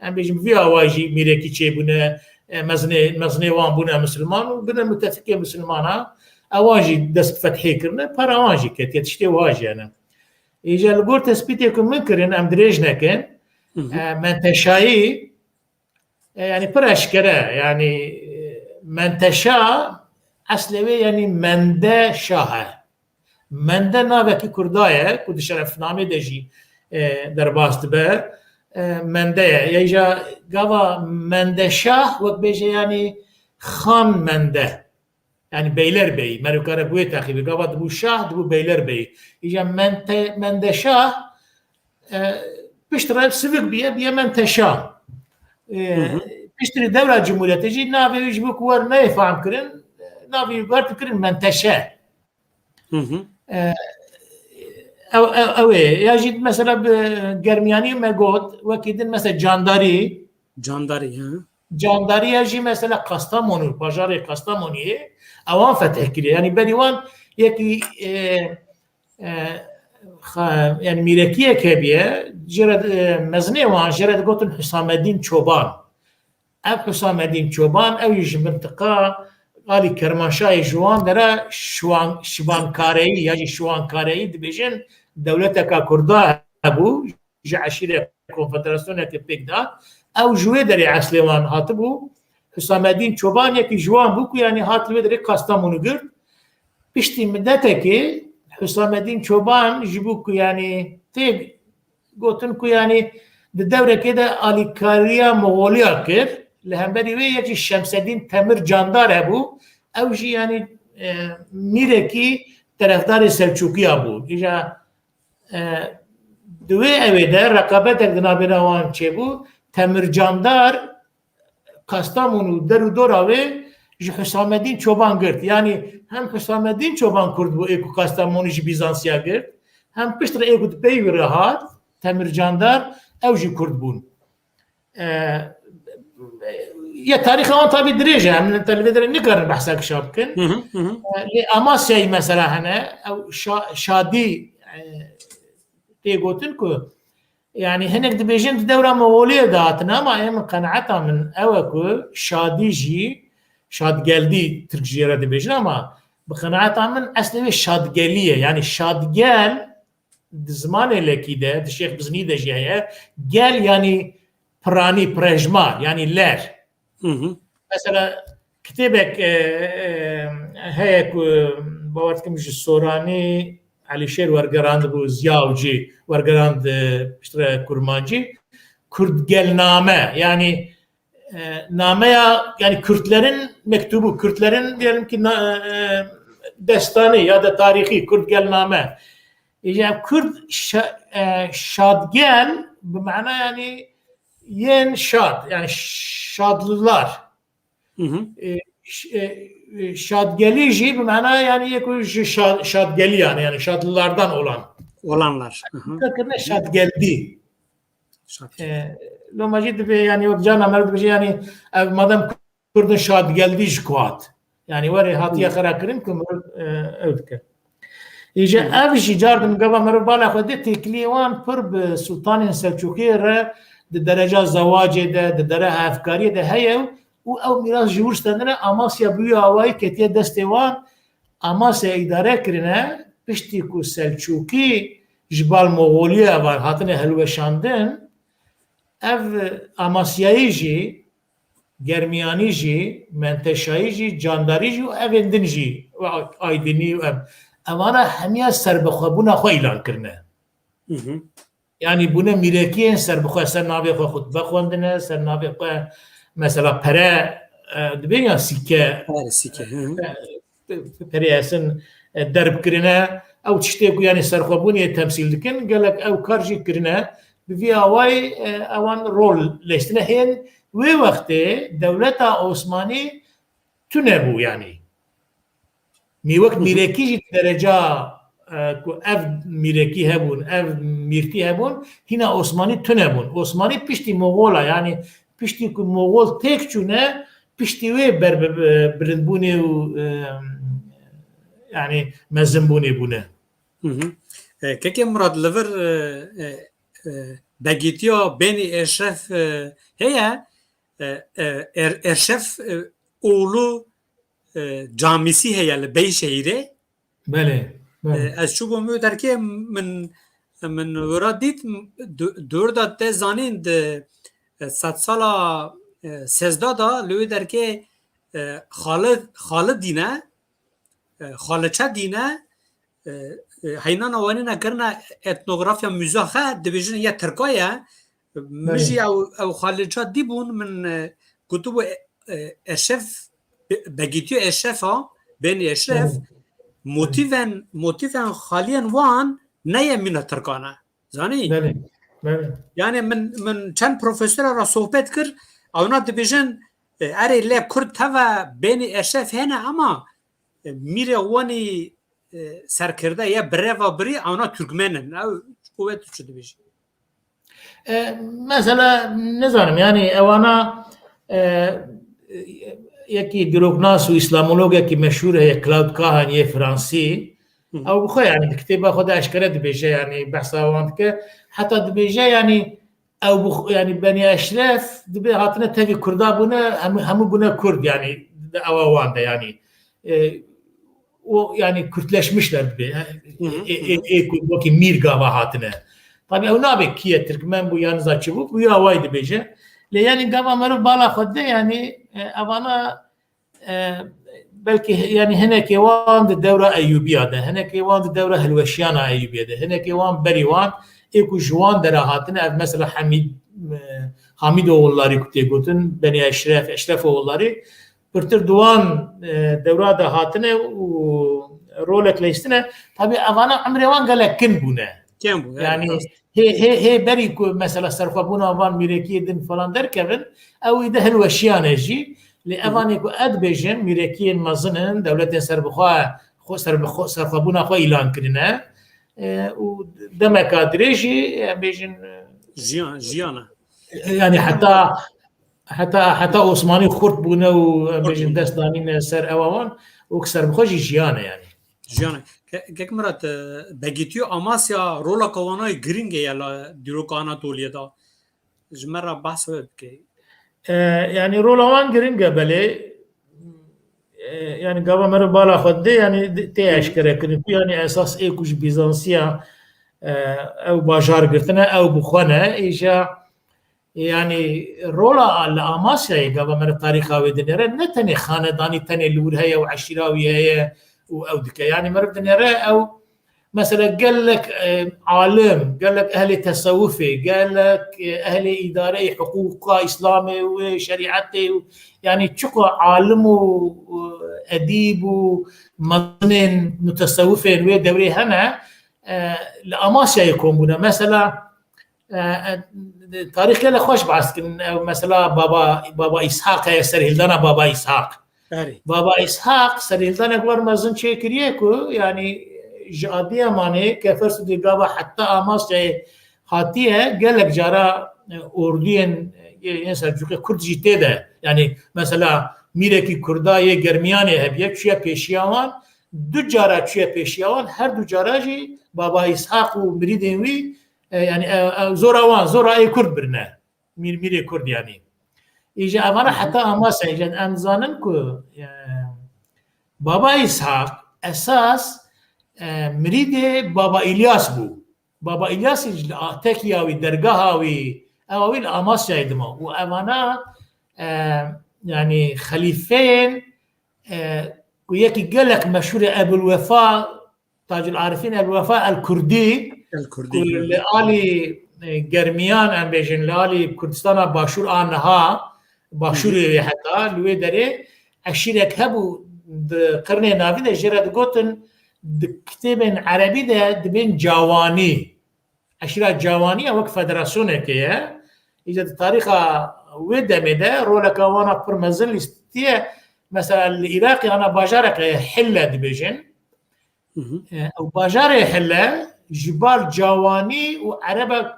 em bêjin vî awa jî mîrekî çêbûne mezinê wan bûne Müslüman û bine müttefikê Müslümana ewan jî dest fethê kirine para wan jî ketiye tiştê wa jî hene. Îja li gor tespîtê ku min kirin em dirêj nekin menteşayî yani pir eşkere yani menteşa eslê wê yani mende şah e. Mende navekî Kurda ye ku di şerefnamê de jî derbas dibe mende ye. Îja gava mendeşah wek bêje yani xan mende. Yani beylerbey, merukare bu takibi gava dibû şah dibû beylerbey. İja mendeşah piştre sivik biye menteşah. Piştri devra cumhuriyeti jî navê wî ji bo ku wer neyfam kirin navê wer dikirin menteşe. Ew ê ya jî mesela germiyanî me got wekî din mesela candarî ya jî mesela Kastamonu pajarê Kastamoniyê ewan feteh kiriye yani berî wan yekî yani mîrekiyek hebiye mezinê wan jê re digotin Hüsameddîn Çoban. Ev Hüsameddîn Çoban ew ji mintiqa alî Kermanşahê ji wan dere şivankareyî ya jî şivankareyî dibêjin dewleteka Kurda hebû ji eşîrê konfederasyonekê pêk da ew ji wê derê eslê wan hatibû Hüsameddîn Çoban yekî ji wan bû ku yani hat li wê derê Kastamonu girt piştî middetekê Hüsameddîn Çoban ji bo ku yani tê gotin ku yani di dewrekê de alîkariya Moğoliya kir li hemberî wê yekî Şemseddîn Temir Candar hebû ew jî yani mîrekî terefdarê Selçûkiya bû. Îja di wê evê de rekabetek di navbêra wan çêbû Temir Candar Kastamonu derûdora wê ji Hüsameddîn Çoban girt. Yani hem Hüsameddîn Çoban Kurd bû ê ku Kastamonu ji Bizansiya girt hem piştre ê ku di pey wî re hat Temir Candar ew jî Kurd bûn. Ya tarîxa wan tabii dirêj e em te li vê derê nikarin behsa kişa bikin. Lê Amasyayê mesela hene ew şadî tê gotin ku yani hinek dibêjin di dewra Moğoliyê de hatine ama em qenaeta min ew e ku şadî jî şadgeldî Tirk jî re dibêjin ama bi qenaeta min eslê wê şadgelî ye yani şadgel di zimanê lekî de di Şêxbizinî de jî heye gel yani piranî pirejma yani ler. Mesela kitêbek heye ku bawer dikim ji Soranî Elîşêr wergerand bû Ziya Avcî wergerand piştre Kurmancî Kurdgelname yani nameya yani Kürtlerin mektubu Kürtlerin diyelim ki destanı ya da tarihi Kurdgelname. Yani Kürt şadgel bu mana yani yen şad yani şadlılar. Şadgeli jî bu mana yani yekû şadgeli yani şadlılardan olanlar. Kakirne şadgeldi. Lomacî dibe yani yok cana mer dibe yani madem Kurdun şadgeldi ji kuat. Yani were hatiye xera kirin ku ew dike. İja ev jî cardim gava mer bala xwe de têkiliyê wan pir bi Sultanên Selçukî re di dereca zawacê de di dere hevkariyê de heye û ew mîras ji wir stendine Amasya bûye awayî ketiye destê wan Amasya îdare kirine piştî ku Selçukî ji bal Moğoliya var hatine hilweşandin ev Amasyayî jî Germiyanî jî Menteşayî jî Candarî jî û evên din jî Aydinî evana hemiya serbixwebûna xwe îlan kirine. Yani bûne mîrekiyên serbixwe ser navê xwe xutbe xwendine ser navê xwe mesela pere dibên ya sîke pereyesîn derbikirine ew tiştê ku yani serxwebûniyê temsîl dikin gelek ew kar jî kirine bi vî awayî ewan rol lêstine hên wê wextê dewleta Osmanî tune bû yani. Mîwek mîrekî jî dereca کو اف میرکی هبون اف میرتی هبون هینا عثمانی تونه بون عثمانی پشتی مغولا یعنی پشتی که مغول تک چونه پشتی وی برندبونه و یعنی مزنبونه بونه که مراد لور بگیتیا بین اشرف هیا اشرف اولو جامیسی هیا لبی شهیره بله از شو بومو در که من ورا دید دور داد زانین صد سالا 13 دا لوی در که خالد دینه خالچه دینه هینا نوانی نکرنا اتنوگرافیا موزاخه دبیجن یا ترکایه مجی او خالچه دی بون من کتب اشرف بگیتیو اشرف ها بین اشرف موتیفن خالین وان نه من ترکانه زانی یعنی من چند پروفسور را صحبت کرد اونا دبیجن اره لی کرد توا بین اشرف هنه اما میره وانی سرکرده یا بره و بری اونا ترکمنن او قوت شده بیشه مثلا نزانم یعنی اوانا یکی دروغناس و اسلامولوگ یکی مشهور ہے کلاود کاهن یه فرانسی او بخواه یعنی کتابه خود اشکره دبیشه یعنی بحثا واند که حتی دبیشه یعنی او یعنی بنی اشرف دبی هاتنه تاوی کرده بونه همو بونه کرد یعنی او وانده یعنی o yani Kürtleşmişler gibi. Ki Mirgava hatine. Tabii o nabe kiye Türkmen bu yalnız açı bu ya vaydı bece. Le yani gavamarı bala xodde yani avana belki yani heneki wan devra Eyyubiye'de, heneki wan devra Helveşiyana Eyyubiye'de, heneki wan beriwan eko jwan dera hatine mesela Hamid oğulları kutegotun Beni Eşref oğulları Pırtır duan devrada hatine rolek leistine tabi avana amrevan galekin bune. Kim bu? Yani he beri mesela sarfabuna avan mirekiyedin falan derken ev ide helveşiyaneci li avani ku adbejen mirekiyen mazının devletin sarfabuna xo ilan kirine u demek adreji bejin jiyana. Yani حتی عثمانی خورد بونه و بجن دست دانین سر اوان و کسر بخوشی جیانه یعنی جیانه که مرات بگیتیو آماسیا رولا کوانای گرینگه یلا دیروکا آناتولیه دا جمرا بحث بکی yani rola geringe beli yani gavamer bala xodde yani te eşkere kirin yani esas ekuj Bizansiya ev bajar girtine ev buxane ica yani rola Amasya'yı gavamer tariha ve dinere ne tane hanedani tane lurhaya ve aşiraviye ve evdike yani merv dinere ev mesela gellek alim gellek ehli tasavvufi gellek ehli idare hukuka İslami ve şeriatı yani çok alim ve edib ve maznin mutasavvufin ve devri hana Amasya'yı kombuna mesela تاریخ له خوش باز کن مثلا بابا اسحاق سرهلدانا بابا اسحاق بابا اسحاق سرهلدانا گور مزن چه کریه کو یعنی جادیه مانه کفر سودی بابا حتی آماس جای خاطیه گلک جارا اردوین یه سرجوقی کرد جیته ده یعنی مثلا میره کی کردای گرمیانه هبیه چیه پیشیاوان دو جارا چیه پیشیاوان هر دو جارا جی بابا اسحاق و مریدین وی yani zora ay Kurd birine miri Kurd yani iyice avana hatta Amasya iyice anzanın ku Baba İshak esas miride Baba İlyas bu Baba İlyas iyice tekiyavi dergahavi evavil Amasya'ydı mı o avana yani halifeyn kuyaki gelek meşhur Ebul Vefa Tacül Arifin Ebul Vefa el-Kurdi لآلی گرمیان ام بیشن لآلی کردستان باشور آنها باشوری حتی لوی داره اشیرک هبو قرن ناوی ده جرد گوتن کتاب عربی ده دبین جوانی اشیرک جوانی وک فدراسیونه که ایجاد تاریخ ودمه ده رولک وانا پر مزل استیه مثلا العراقی انا باجارک حله دبیجن او باجار حله جبال جواني وعربه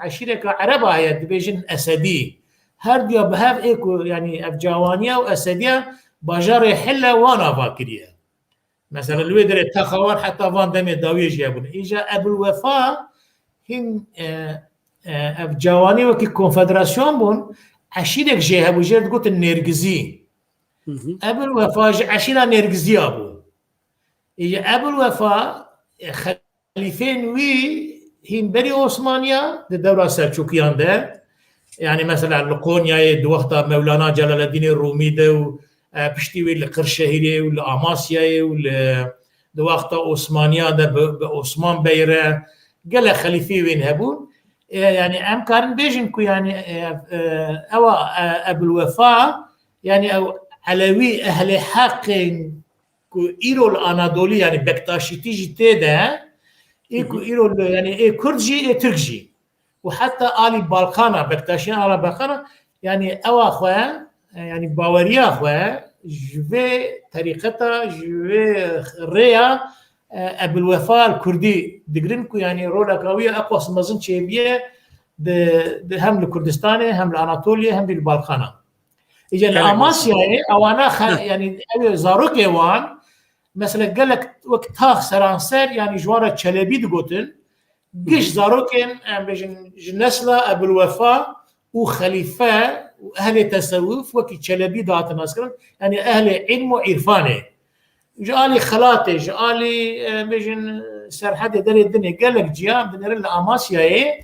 عشيره عربه هي دبيجن اسدي هر ديا بهاف ايكو يعني اف جوانيه واسديه باجار حله وانا فاكريه مثلا الويدر التخوان حتى فان دمي داويج يابون اجا ابو الوفاء هن اف جواني وكي كونفدراسيون بون عشيرك جي ابو جيد قلت النرجزي ابو الوفاء عشيره نرجزي ابو اجا ابو الوفاء خليفين وي هن بري عثمانيا الدوله السلجوقيان ده يعني مثلا القونيا دوقتا مولانا جلال الدين الرومي ده بشتي ولا قرشهيري ولا اماسيا ولا دوقتا عثمانيا ده بعثمان بيره قال خليفي وين هبون يعني ام كان بيجن كو يعني او ابو الوفاء يعني او علوي اهل حق كو ايرو الاناضولي يعني بكتاشيتي جتي ده ايكو ايرو يعني اي كردجي اي تركجي وحتى آل بالقانا بكتاشيان آل بالقانا يعني او اخويا يعني باوريا اخويا جوي طريقتها جوي ريا ابو الوفاء الكردي دقرنكو يعني رولا قويه اقوى مزن شيبيه هم الكردستاني هم الاناطوليا هم البالقانا اجى الاماسيا او انا يعني زاروك ايوان مثلا قال لك وقتها سرانسر يعني جواره تشلبي دقوتن قش زاروكن نسله ابو الوفاء وخليفه واهل تصوف وكي تشلبي دات ناسكن يعني اهل علم وعرفانه جالي خلاطي جالي بيجن سرحد دري الدنيا قال لك جيام بنر الاماسيا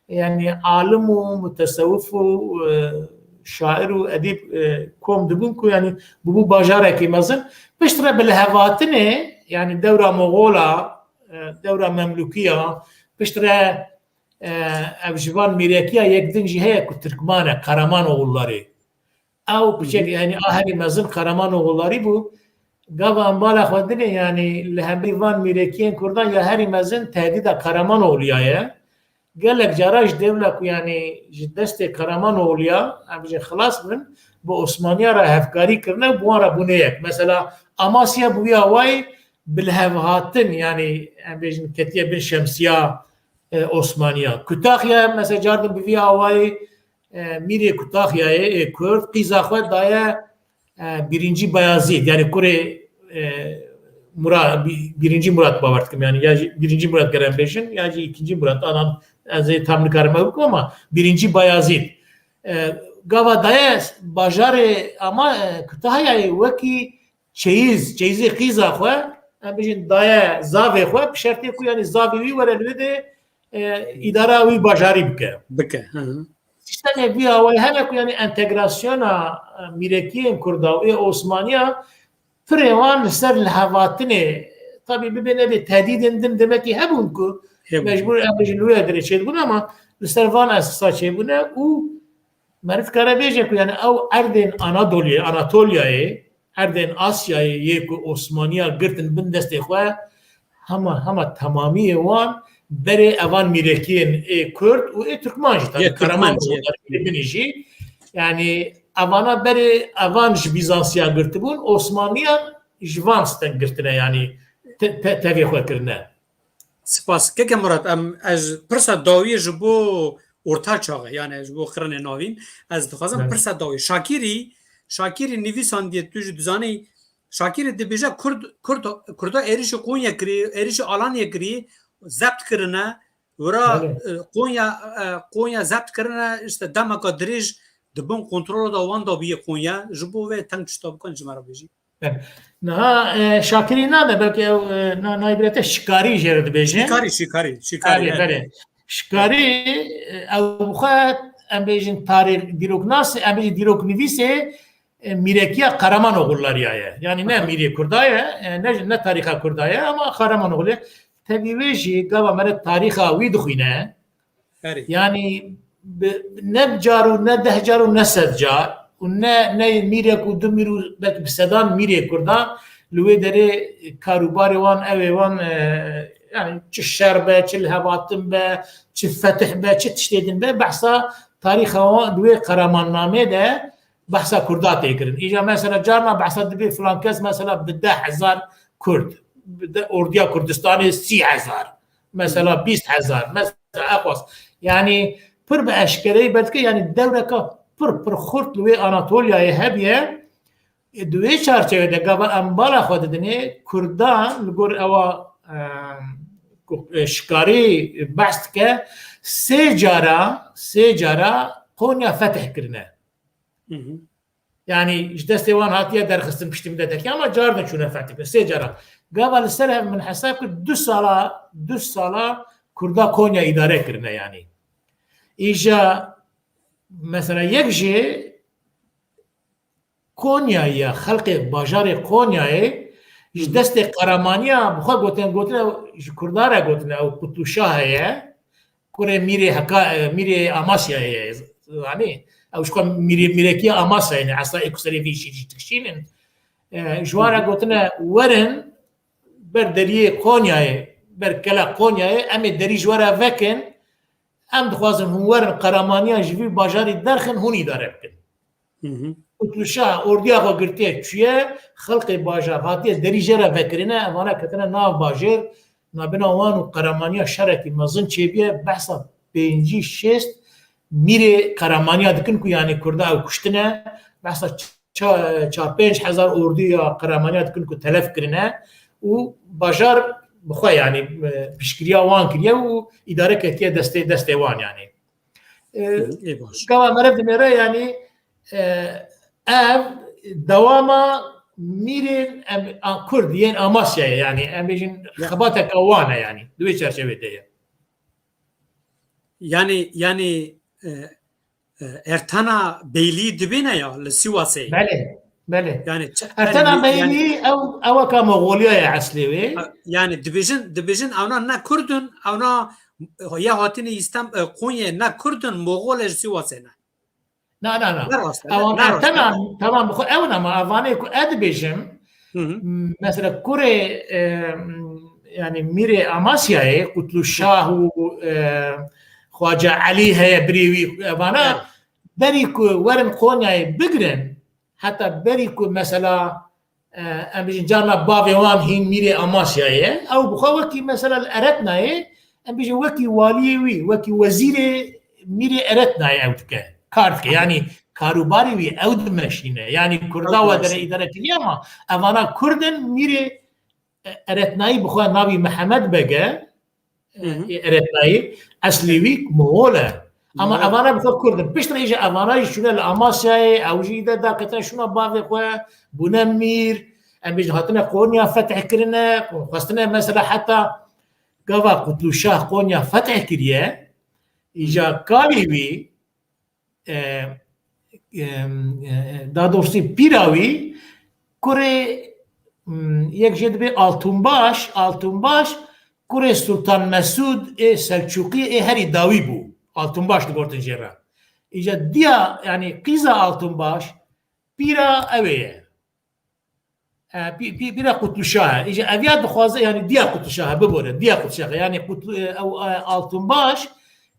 يعني عالم ومتصوف وشاعر واديب كوم دبونكو يعني ببو باجاره كي مزن بشترى بالهواتنه يعني دوره مغوله دوره مملوكيه بشترى افجوان ميراكيا يكدنجي هي كتركمانه قرمان oğulları او بشكل يعني اهلي مزن قرمان oğulları bu قام بالا خدني يعني لهميفان ميراكيين كردان يا هاري مزن تهديد قرمان اولياء قال لك جراج دولك يعني جدست قرمان اولياء ابجي خلاص من بعثمانيه راه افكاري كرنا بوارا بنيك مثلا اماسيا بويا واي بالهاتن يعني بيجن كتيه بن شمسيه عثمانيه كتاخيا مثلا جاردن بويا واي ميري كتاخيا كورد قيزا خو دايا birinci Bayezid yani Kore birinci Murat bavartkim yani ya birinci Murat Gerenbeş'in ya ikinci Murat anan azı tam karma yok ama birinci Bayezid gava daya bajare ama Kütahya'yı vaki çeyizi qiza xwe bejin daya zave xwe şerti ku yani zavi were de idara wi bajari bike sistemi bir havayı hemen yani entegrasyona mirekiyen Kurda ve Osmaniya frevan ser havatine tabii bir nevi tehdit edin demek ki hebun ku mecbur emriciluya derece bunu ama servan asasa şey bu ne o marif karabeje ku yani o Erdin Anatolia'yı Erdin Asya'yı yeku Osmaniya girtin bin deste xwe hama tamamiye wan bere evan mirekiyen Kürt ve Türkmenci tabii Karamancı binişi yani avana bere avanj Bizansya girtibun Osmaniya jvanstan girtine yani tabii xwekirne. Spas keke Murat em ez pirsa dawiye ji bo orta çağı yani ji bo xirine navîn ez dixwazim pirsa dawî Şakirî nivîsandiye tu ji dizanî Şakirî dibêje Kurda êrişî Konya kirî êrişî Alanya kirî zapt kirine wera Konya zapt kirine işte demeka dirêj dibin kontrola da wan da bîye Konya ji bo vê teng tişta bikin ji me re bêjî. Niha Şakirî nade belki naybirete şikari jê dibêje. Şikari. Şikari ew xwe em bêjin tarîx dîroknasî em bêjin dîroknivîsê Mirekiya Karamanoğulları ye. Yani ne Miri Kurdaya ne tariha Kurdaya ama Karamanoğlu. Tabii veji gava meret tariha wî dixwîne. Yani ne caru ne dehcaru ne sedcar ne mirek û du mir û belki bi sedan mirê Kurdan li wê derê karûbarê wan ew ê wan yani çi şer be çi hevatin be çi fetih be çi tiştê din be behsa tariha wan li wê Qaramannamê de behsa Kurda tê kirin. Îja mesela carna behsa dibe filan kes mesela bi 10,000 Kurd اردیا کردستان 30,000 مثلا 20,000 مثلا اقواس يعني پر به اشکری بد که یعنی دوره که پر خورد لوی آناتولیای هبیه دوی چارچه ده گاوا امبالا خود دنی کردان لگور اوا شکاری بست که سه جارا قونیا فتح کرنه يعني جدست وان هاتيه درخستم بشتي مدتك اما جاردن شو نفعتك سيجاره قبل السنه من حسابك دو سالا كردا كونيا اداره كرنا يعني اجا مثلا يكجي كونيا يا خلق باجار كونيا جدست قرمانيا بخو قوتنا كردارا قوتنا او قطوشاه هي كوري ميري حكا ميري اماسيا يعني او شكون ميريكيا اماسا يعني عصا اكسري في شيء تكشين جوارا قلتنا ورن بردريه كونيا بركلا كونيا ام دري جوارا فكن ام دخوازن ورن قرمانيا جوي باجاري درخن هوني داربكن قلت له شاه اورديا خو قرتي شويه خلق باجار هاتي دري جرا فكرنا وانا كتنا ناف باجر نابنا وان قرمانيا شركي مزن تشيبيه بحثا بينجي شيست میره قرمانیا دکن کو یعنی کرده او کشتنه بحثا 4-5 هزار اردو یا قرمانیا دکن کو تلف کرنه و باجار بخواه یعنی پیشگیریا وان کریه و اداره کتیه دسته وان یعنی کوا مرد میره یعنی دواما میرین کرد یعنی آماسیا یعنی ام بیجن خباتک اوانه یعنی دوی چرچوه دیه yani Ertana Beyliği dibine ya Sivas'e. بله Yani Ertana Beyliği او ka Moğolya asli yani division ona ne Kurdun ona ya hatini İslam Konya ne Kurdun Moğol Sivas'e ne. لا او Ertana tamam bu evna ma avane ku edbejim mesela Kore yani Mire Amasya'ya Kutlu Şahu خواجه علي هي بريوي وانا بريكو ورن قونيا بقرن حتى بريكو مثلا ام بيجي جارنا بافي وان هين ميري اماسيا او بخوكي مثلا ارتنا ام بيجي وكي واليوي وكي وزير ميري ارتنا او تك كارت يعني كاروباري وي او دمشينه يعني كردا ودر اداره اليوم انا كردن ميري ارتناي بخو نبي محمد بقى ارتناي اصليويك مغوله اما افانا بفكر بيشتر يجي افانا شنو الاماسيا او جيدا دا كتا شنو بافي خو بنمير ام بيجي هاتنا قونيا فتح كرنا خاصتنا مثلا حتى قفا قتلو شاه قونيا فتح كريا اجا كاليوي دا دورسي بيراوي كوري يك جد بي التونباش کوره سلطان مسعود سلجوقی هری داوی بو آلتونباش دگورتن جرا ایجا دیا یعنی قیزا آلتونباش پیرا اویه پیرا قطلشاه ایجا اویاد بخوازه یعنی دیا قطلشاه ببوره دیا قطلشاه یعنی آلتونباش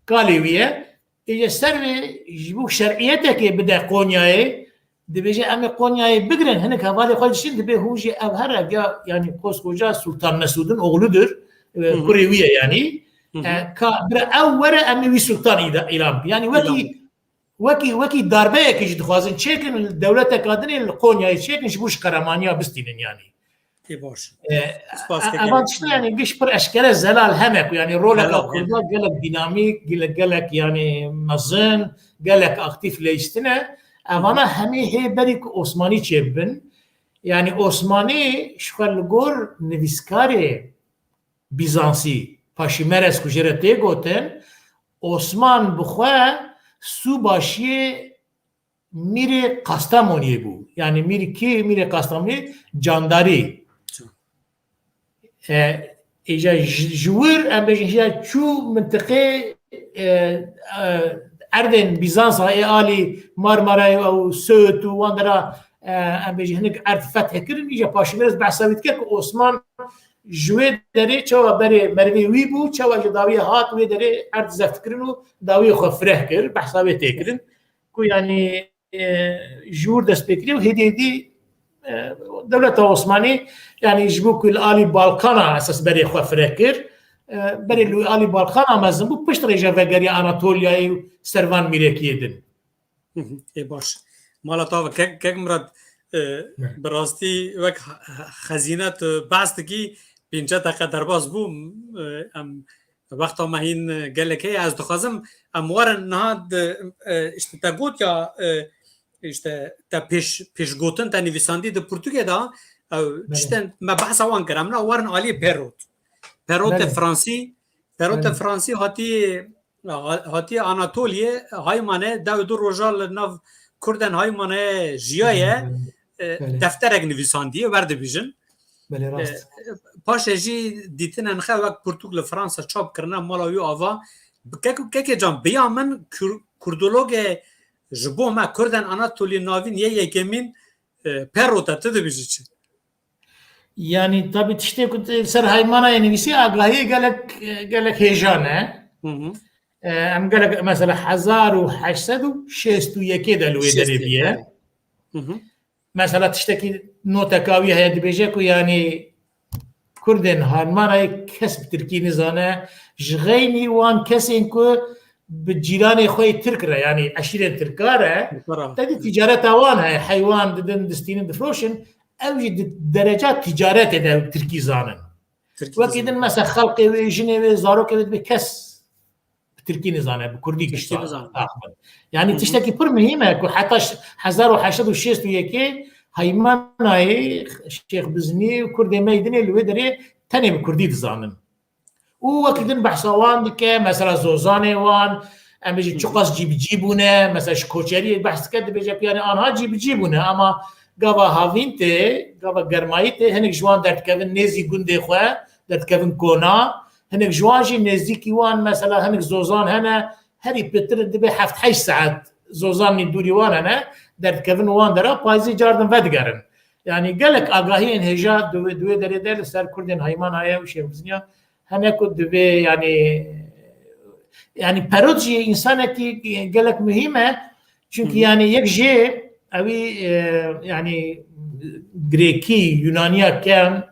کالیویه ایجا سروی جبو شرعیته که بده قونیای دبیجه امی قونیای بگرن هنک حوالی خواهدشین دبی هوجی او هر یعنی قوس خوجا سلطان مسعودن اغلودر كوريويه يعني برا اول امي سلطان ايران يعني وكي داربه كيجي دخوازن تشيكن الدوله كادني القونيا تشيكن شبوش قرمانيا بستينن يعني كي باش اما يعني قش بر اشكال زلال همك يعني رولك قالك ديناميك قالك يعني مزن قالك اكتيف ليستنا اما همي هي بريك عثماني تشيبن يعني عثماني شخلغور نويسكاري بیزانسی پاشیمرس کجره تی گوتن عثمان بخواه سو باشی میره قستمونیه بو یعنی میره قستمونیه جانداری ایجا جوور ام بجیجا چو منطقه اردن بیزانس های آلی مارمارای و سوت و واندرا ام بجی هنگ ارد فتح کرن ایجا پاشیمرس بحثاوید که عثمان جوی داره چوا بره مروی وی بو چوا داوی هات وی داره ارد زفت کرن و داوی خو فره کر بحثاوی تکرن کو یعنی جور دست بکری و هدیدی دولة عثماني يعني يجبوك الآلي بالقانا أساس بري خوا فركر بري الآلي بالقانا مزنبو بشتري جافاقري أناطوليا سرفان ميريكيدن باش مالا طاوة كيك مراد براستی وک خزینت بست کی پینجا تقدر باز بو ام وقتا ما هین گلکی از دخوازم اموار نهاد اشتتاگوت یا تا پیش گوتن تا نویساندی ده پرتوگه دا اشتن ما بحث وان کرم نا وارن آلی پیروت فرانسی هاتی آناتولیه های مانه دو روژال نو کردن های مانه جیایه دفترک نویساندیه ورده بیجن پاش جی دیتن انخه وقت پرتوگل فرانسا چاپ کرنه مالاوی آوا که جان بیا من کردولوگ جبو ما کردن آناتولی ناوین یکمین پیروتا تده بیجی چه yani tabii işte ser haymana nivisi agahi gelek heyecanı. Em gelek mesela 1861 de lüvederi diye. Mesela tişteki nota kavi hayat bejek yani Kurdin hanmanay kesb Türkiye nizane jgeyni wan kesin ku بجيراني خوي تركرا يعني 20 تركاره تدي تجارة وان هاي حيوان ددن دستين دفروشن اوجد درجات تجارات ده تركي زانن وكيدن مثلا خلقي وجني وزارو كده بكس تركي نزانه بكردي قشطه يعني تشتكي بر مهمه حتى 1861 هيمناي الشيخ بزني وكردي ميدني اللي ودري تاني بكردي زانن وكيدن بحثوان دك مثلا زوزاني وان ام بيجي تشقص جيبونه مثلا شكوچري بحث كده بيجي يعني انا جيبونه اما قبا هافينتي قبا گرمايتي هنك جوان درت كفن نيزي گوندي خو درت كفن كونا هنك جواجي نزديكي وان مثلا هنك زوزان هنا هري بتر دبي حفت 8 ساعات زوزان ندوري وان هنا درت كفن وان درا بايزي جاردن فدگرن يعني قالك اغاهي انهجات دوي دري دل سر كردن هيمان هيا وشي بزنيا هنا كنت دبي يعني بارودجي انسانتي قالك مهمه çünkü yani يكجي اوي يعني جريكي يونانيا كان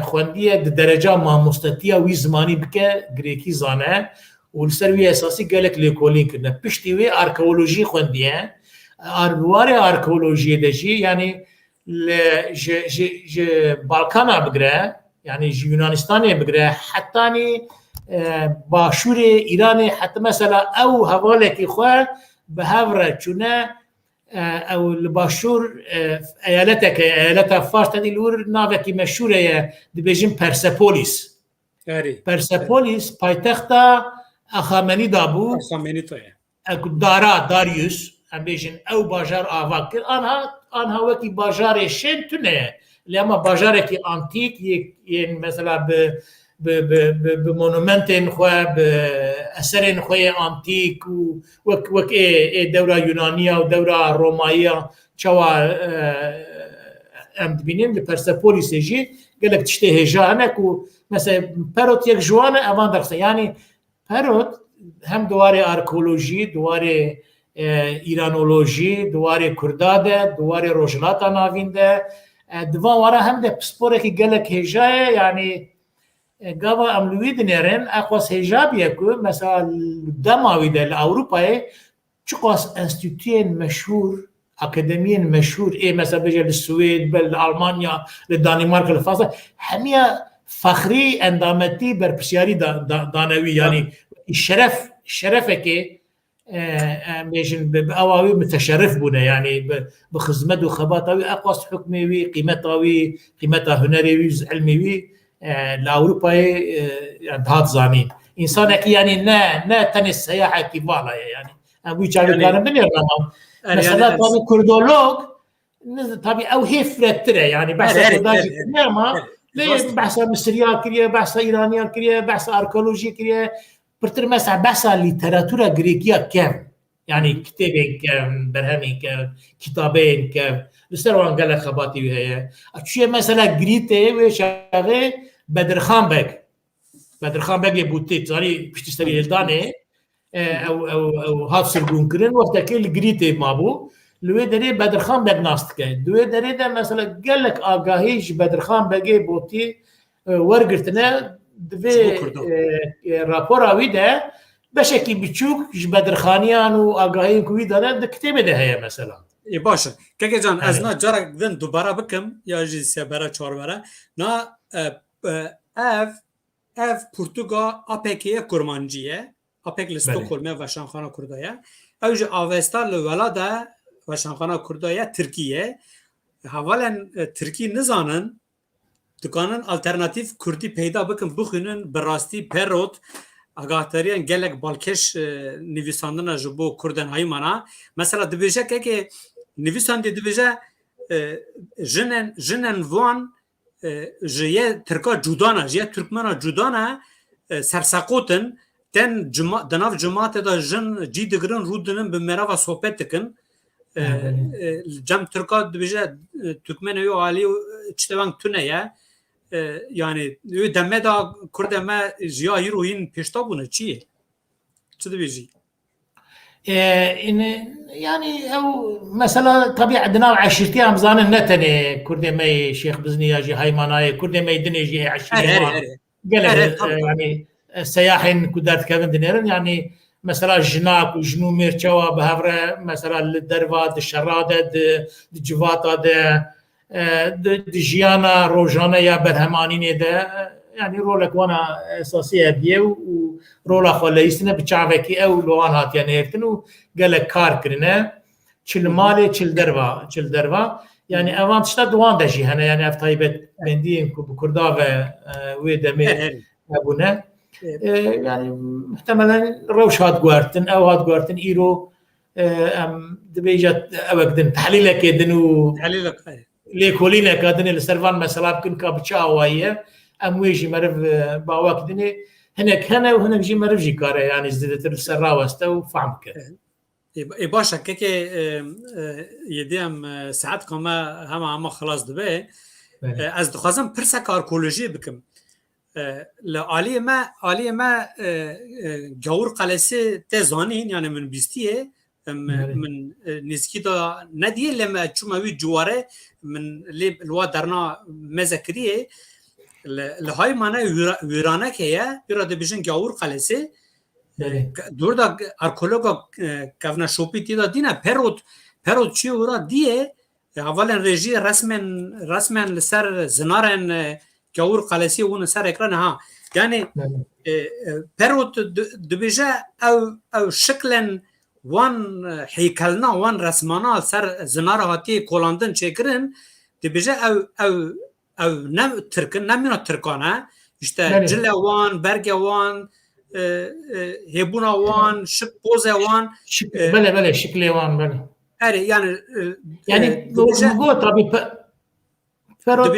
خوندیه درجه ماموستاتیه وی زمانی بکه گریکی زانه و لسروی اساسی گلک لیکولی کرده پشتی وی آرکئولوژی خوندیه آروار آرکئولوژی دجی یعنی ج بالکانا بگره یعنی یونانستانی بگره حتی باشور ایرانی حتی مثلا او حواله خو به هفره چونه او الباشور ايالتها فارس تدي لور نافكي مشهوره دبيجن بيرسيبوليس بيرسيبوليس بايتختا اخامني دابو دارا داريوس ام بيجن او باجار افاكر انها وكي باجار شين تونه لما باجاركي انتيك ين مثلا بمونومنتين خو باثرين خو انتيك وك دوره يونانيه ودوره رومانيه تشوا ام بينين بيرسيبوليس جي قال لك تشتهي جانك مثلا باروت يك جوانا افان درس يعني باروت هم دواري اركولوجي دواري ايرانولوجي دواري كرداده دواري روجلاتا نافينده دوان ورا هم ده سبورك قال لك هجايه يعني قبا املويد نيرن اقوس هجاب يكو مثلا دماوي ده لاوروبا تشقاس انستيتوين مشهور اكاديميين مشهور مثلا بيجي للسويد بالالمانيا للدنمارك لفرنسا حميه فخري اندامتي بربسياري دانوي يعني الشرفك ميشن باواوي متشرف بنا يعني بخدمت وخباطوي اقوس حكمي قيمتوي قيمتها هنري علمي لاوروبا هات زانين انسانك يعني نا تاني السياحه كيفالا يعني ابو تشاري كان بني مثلا طبي كردولوج طبي او هي فرتره يعني بحث كرداجي ما ليه بحث مصريه كريه بحث ايرانيه كريه بحث اركيولوجي كريه برتر مثلا بحث ليتراتورا غريكيه كم يعني كتابين كم برهمين كم كتابين كم لسروان قال خباتي وهي اشي مثلا غريتي وشاغي بدرخان بك يبوتي تاري بتشتري الدانه او هات سرقون كرن وقت كل غريتي مابو لوی دری بدرخان بگ ناست که دوی دری ده مثلا گلک آگاهیش بدرخان بگی بوتی ورگرتنه دوی راپور آوی ده بشکی بچوک بدرخانیان و آگاهی کوی داره ده کتیبه ده هیا مثلا باشه که جان از نا جارا دن دوباره بکم یا جی سه برا چهار برا نا اف پرتغال آپکیه کرمانجیه آپک لستوکولمه و شانخانه کردایه اوج آوستا لولاده و شانخانه کردایه ترکیه حوالا ترکی نزانن دکانن آلترناتیف کردی پیدا بکن بخونن براستی پروت آگاهتریان گلک بالکش نویساندن جبو کردن های مانا مثلا دبیجه که نویسانده دبیجه جنن وان جیه ترکا جودانه جیه ترکمانا جودانه سرساقوتن تن دناف جماعت دا جن جی دگرن رودنن به مرا و صحبت دکن جم ترکا دبیجه ترکمن یو عالی چتوان تونه یا yani deme da kurdeme jiya heroin peşta buna çiye çı da beji يعني او مثلا طبيعه عندنا عشيرتي امزان النتني كردي مي شيخ بزنيه جي هايماناي كردي مي دني جي عشيرتي يعني سياحين كدات كذا دنيرن يعني مثلا جناك وجنو ميرچوا بهفره مثلا الدربات الشراده الجواتا دجيانا روجانا يا برهمانيني ده يعني رولك وانا اساسيه بيه ورولا خليسنا بچاوكي او لوان هات يعني هرتنو قال كار كرنا چل مالي چل دروا يعني اوان تشتا دوان دجي هنا يعني افتايبت بندين بكردا و دمي ابونا يعني محتملا روش هات غوارتن او هات غوارتن ايرو ام دبيجات اوقدن تحليلك يدنو تحليلك ليكولينا كادني السرفان مثلا كن كابتشا وايه امويجي مرف باواك دني هناك هنا وهناك جي مرف جي كاره يعني زدت السرا واستا وفهمك باشا كيكي يديم ساعات كما هم خلاص دبي از دخوازم پرسك اركولوجي بكم لعالي ما جور قلسي تزانين يعني من بيستيه من نزكي دا نديه لما تشوموي جواره من لوا درنا مذكريه لهاي معناه ويرانه كيا يراد بيجن جاور قلسي دور دا اركولوجا كافنا شوبي تي دينا بيروت شي ورا دي اولا ريجي رسما لسر زنارن جاور قلسي ون سر اكران ها يعني بيروت دبيجا او شكلا وان هيكلنا وان رسمانا سر زنار هاتي کولاندن چکرن دبیجه او نم ترکن نمینا ترکانه işte جل وان برگ وان هبونا وان شک پوز وان بله شکل وان بله yani بو tabi فرد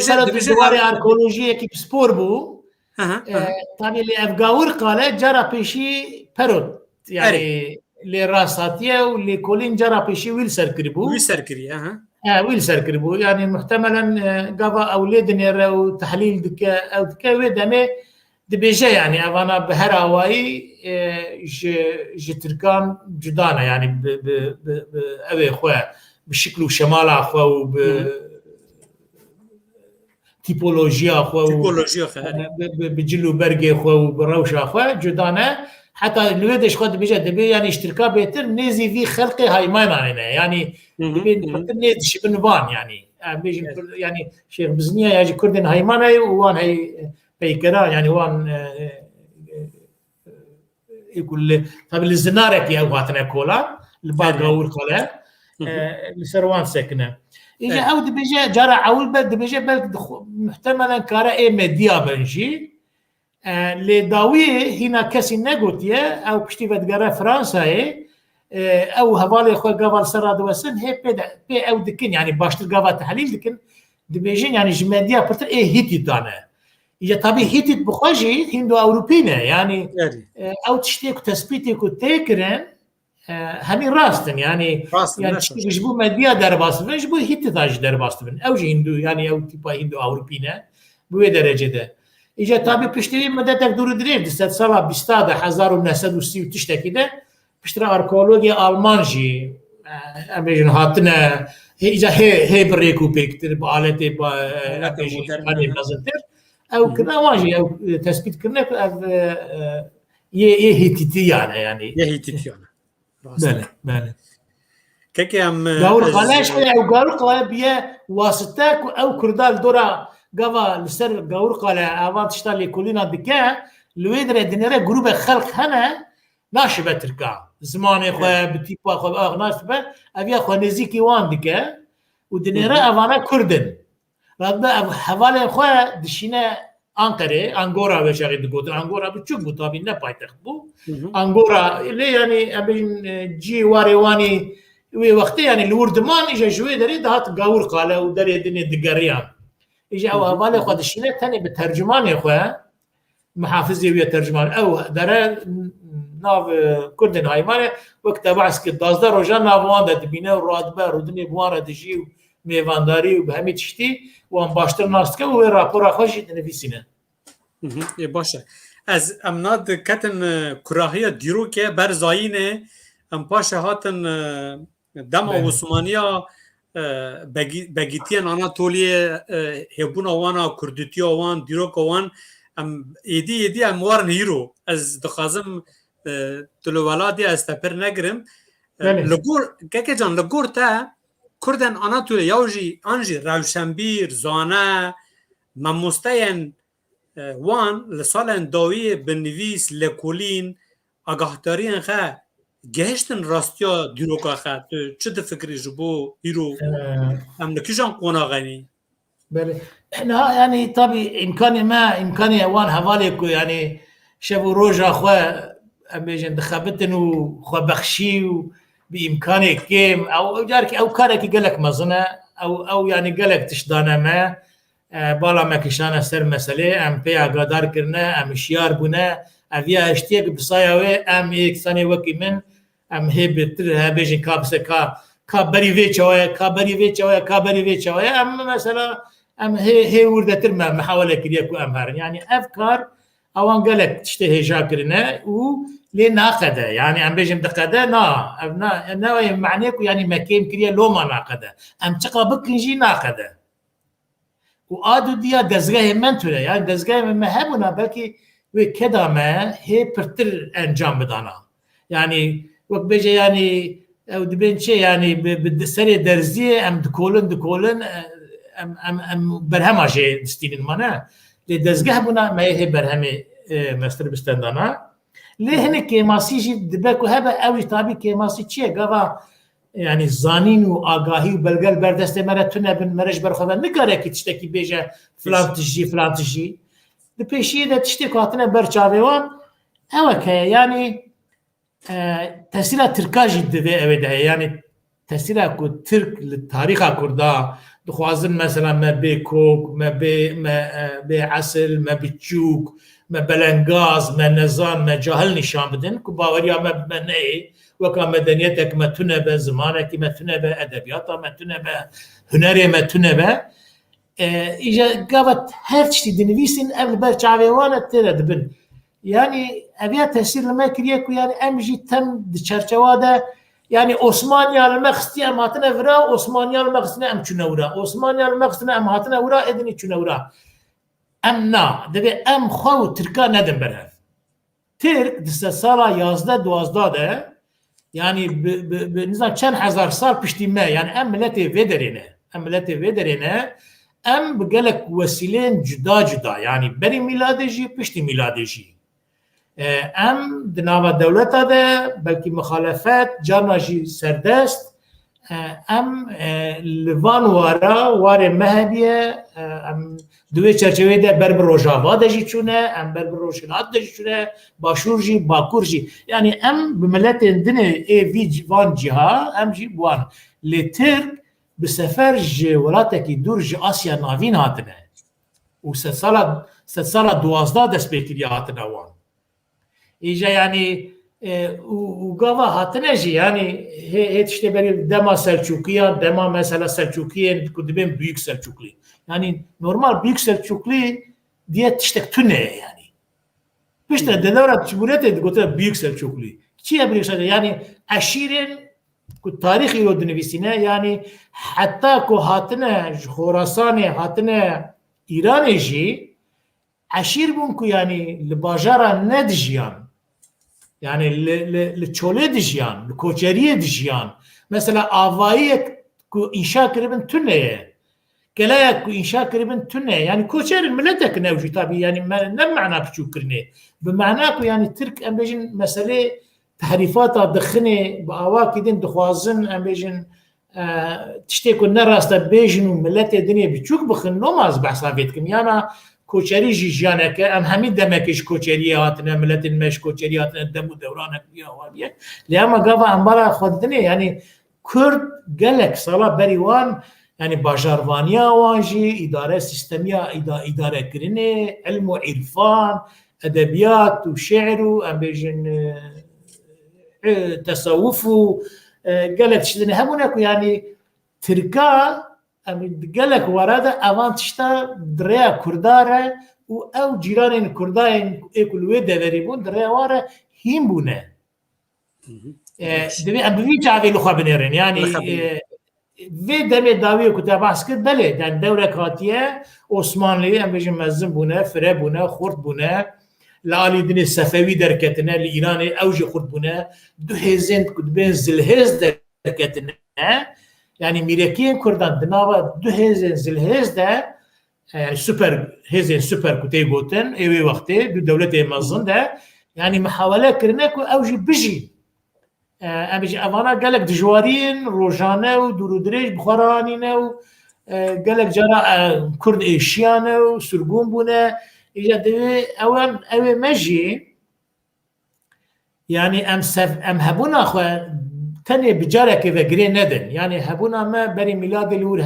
دواري اركولوجيه كي سبور بو tabi li evgavur qale jara peşi perot yani لراساتيه ولكولين جرى بشي ويل سركربو يعني محتملا قضاء اولادن يرو تحليل دكا او دكا ودمه دبيجا يعني انا بهراواي جتركان جدانا يعني ابي اخويا بشكل شمال اخو وب تيبولوجيا اخو بجلو برقي اخو وبروش اخو جدانا حتى الويدش خد بيجا دبي يعني اشتراكا بيتر نيزي في خلقي هاي ما معناه يعني نيدش بنبان يعني بيجي يعني شيخ بزنيه يجي كردن هاي ماناي وان هي بيكرا يعني وان يقول طب الزنارك يا واتنا كولا الباقه والقلا لسروان سكنه يجي عود بيجا جرى عول بد بيجا بلد محتملا كارا اي ميديا بنجي لداوي هنا كسي نغوتيه او كشتيفت غرا فرنسا او هوالي خو قبل سراد وسن هي بي او دكن يعني باشتر قبل تحليل دكن دبيجين يعني جماديه بتر هيتي دانا يا طبيعي هيتي بخوجي هندو اوروبينا يعني او تشتيك تثبيتك وتكرن همي راستن يعني يجبو ماديه درباس يجبو هيتي تاج درباس او هندو يعني او تيبا هندو اوروبينا بو درجه ده اجا طبي بيشتري مدتك دور دريف دست سالا 20 1930 تشتكي ده بيشتري اركولوجيا المانجي امبیجن هاتنه هیچ هی بریکو پیکتر با آلت با امبیجن مدرن. خانه بازنتر او کنه واجی او تثبیت کنه که او یه هیتیتی یعنی یه هیتیتیانه بله بله که هم گاور قلاش او گاور قلا بیه واسطه او کردال دورا گاوا لسر گاور قلا اوان تشتالی کولینا دکه لویدر دنره گروه خلق هنه ناشبه ترکا زمان خو بتیپا خو ناشبه اویا خو نزیکی وان دکه و دنره اوانا کردن رابطه حواله خو دشینه Ankara, Angora ve şekilde götür. Angora bir çok bu tabii ne payitaht bu. Angora ile yani abin civarevani ve vakti yani lurduman iş şuy deri daha gavur kala u deri dini digariyan. İş o havale kadışine tane bir tercüman ya محافظي ويا ترجمان او دره ناف كردن هايمانه وقت بعث كدازدار روجان نافوان ده بينه راتبه رودني بواره دجي ميوانداري وبهمي تشتي وان باشتر ناستكه و راپورا خوش نفيسينه باشه از امناد کتن کراهی دیرو که بر زاینه ام پاشه هاتن دم عثمانیا بگیتین آناتولیه هبون آوانا کردیتی آوان دیرو آوان ام ایدی ام وارن هیرو از دخازم تلوالادی از تپر نگرم لگور که جان لگور تا کردن آناتولی یاوجی آنجی روشنبیر زانه ممستین وان لسالن داوی بنویس لکولین آگاهدارین خا گهشتن راستیا دیروکا خا چه فکری جبو هیرو ام نکیجان قناغنی بله احنا يعني طبي امكاني وان حوالي يعني شبو روجا خو اميجن دخبتن وخو بخشي بامكاني كيم او جارك او كارك قالك مزنه او يعني قالك تشدانه ما بالا ما كشانه سر مساله ام بيا قدر كرنا ام شيار بنا افيا اشتيق بصايوي ام يكساني وكي من ام هي بتر بيجن كابسه كابري فيتشوي ام مثلا ام هي وردتر ما محاوله كريكو امهار يعني افكار اوان قالك تشتهي جاكرنا و لناقده يعني ام بيجم دقده نا معنيكو يعني ما كيم كريا لو ما ناقده ام تقابك نجي ناقده وادو ديا دزغه منتوله يعني دزغه ما هبنا بلكي وكذا ما هي برتر انجام بدانا يعني وقت بيجي يعني او دبين شيء يعني بالسري درزيه ام دكولن ام برهمه شيء دستين مانا لدزغه بنا ما هي برهمه مستر بستندانا ليه هناك ماسي جي دبكو هبه اوي طابي كماسي تشي غوا يعني الزانين واغاهي وبلغل بردست مرتنا بن مرج برخوبه نگاره کی تشتكي بيجا فلان تجي دبيشي ده تشتكي هاتنا برچاويوان اوكي يعني تسيلا تركاجي دبي اوده يعني تسيلا كو ترك للتاريخ كردا دخوازن مثلا ما بكوك ما بعسل ما بتشوك ما بلنغاز ما نزان ما جاهل نشان بدن كو باوريا ما بنئي وكا مدنيتك ما تنبه زمانك ما تنبه ادبياتا ما تنبه هنري ما تنبه اجا قابت هرشتي دنويسين قبل برچاويوانا ترد بن يعني ابيا تاثير لما كريكو يعني امجي تم دچرچواده يعني عثمانيا المقصدي ام هاتنا ورا عثمانيا المقصدي ام چنورا عثمانيا المقصدي ام هاتنا ورا ادني چنورا ام نا دبي ام خو تركا ندم برهف ترك دست سالا 11 ده يعني بنظام كان هزار سال پشتی ما يعني ام ملتي فيدرينه ام بقالك وسيلين جدا يعني بري ميلادجي پشتی ميلادجي ام دناوا دولتا ده بلكي مخالفات جاناجي سردست ام لوان واره مهديه ام دوی چرچوی ده بربر روجاوا دجی چونه ام بربر روشنات دجی چونه باشورجی باکورجی يعني ام بملت دنه ای ویج وان جها ام جي بوان لترك بسفر جي ولاتكي دور جي آسيا نافين هاتنه و ست سالا 12 دست بكري هاتنه وان ايجا يعني وقاوا هاتنه جي يعني هي تشتي بري دما سلجوقيا دما مثلا سلجوقيا كنت بين بيك سلجوقلي يعني نورمال بيك سلجوقلي دي تشتك تونه يعني بيشتا دلورة جمهورية قلت بيك سلجوقلي كي بريك يعني عشيرين کو تاریخی رو دنویسینه یعنی حتی کو هاتنه خراسان هاتنه ایران جی عشیر بون کو یعنی لباجارا ندجیان yani li çolê dijyan, li koçeriyê dijyan. Mesela avayê ku inşa kiribin tuneye. Geleyek ku inşa kiribin tuneye. Yani koçerin milletek nevcî tabii yani ne ma'na biçûk kirine. Bi ma'na ku yani Türk em bêjin mesele tehrîfata dixine bi ava kidin dixwazin em bêjin tiştê ku ne rasta bêjin û milletê dinê biçûk bixin nomaz behsa vê dikim. Yana کوچری جی جانکه ام همین دمکش کوچری هاتنه ملتین مش کوچری هاتنه دمو دورانک بیا واریه لیاما گاوا امبارا خودنه یعنی کرد گلک سالا بریوان یعنی باجاروانیا وانجی اداره سیستمیا اداره کرنه علم و عرفان ادبیات و شعر و ام بیجن تصوف و گلک شدنه همونه که یعنی ترکا قال لك ورادة أوان تشتا دريا كردارة أو جيران كردين إكل ويدا ذريبون دريا وارا هيم بونه. دبي أبوي جاوي لخوا بنيرين يعني في دمي داوي كتاب عسكر بلد يعني دولة كاتية عثمانية أم بيجي مزن بونه فرا بونه خورد بونه لالي دني الصفوي دركتنا الإيراني أوجي خورد بونه دو هزين كتبين زلهز دركتنا yani Mirekiyen Kurdan dinava du hezin zilhezde yani süper kutey goten evi vakti du devlet mazın da yani muhavele kirine ku evji biji evji avana gelek dijwariyin rojane u durudrej bukharanine u gelek jara Kurd eşyane u sürgun bune ija devi evi meji yani em hebuna xwe تاني بجارك وغري ندن يعني هبونا ما بري ميلاد الور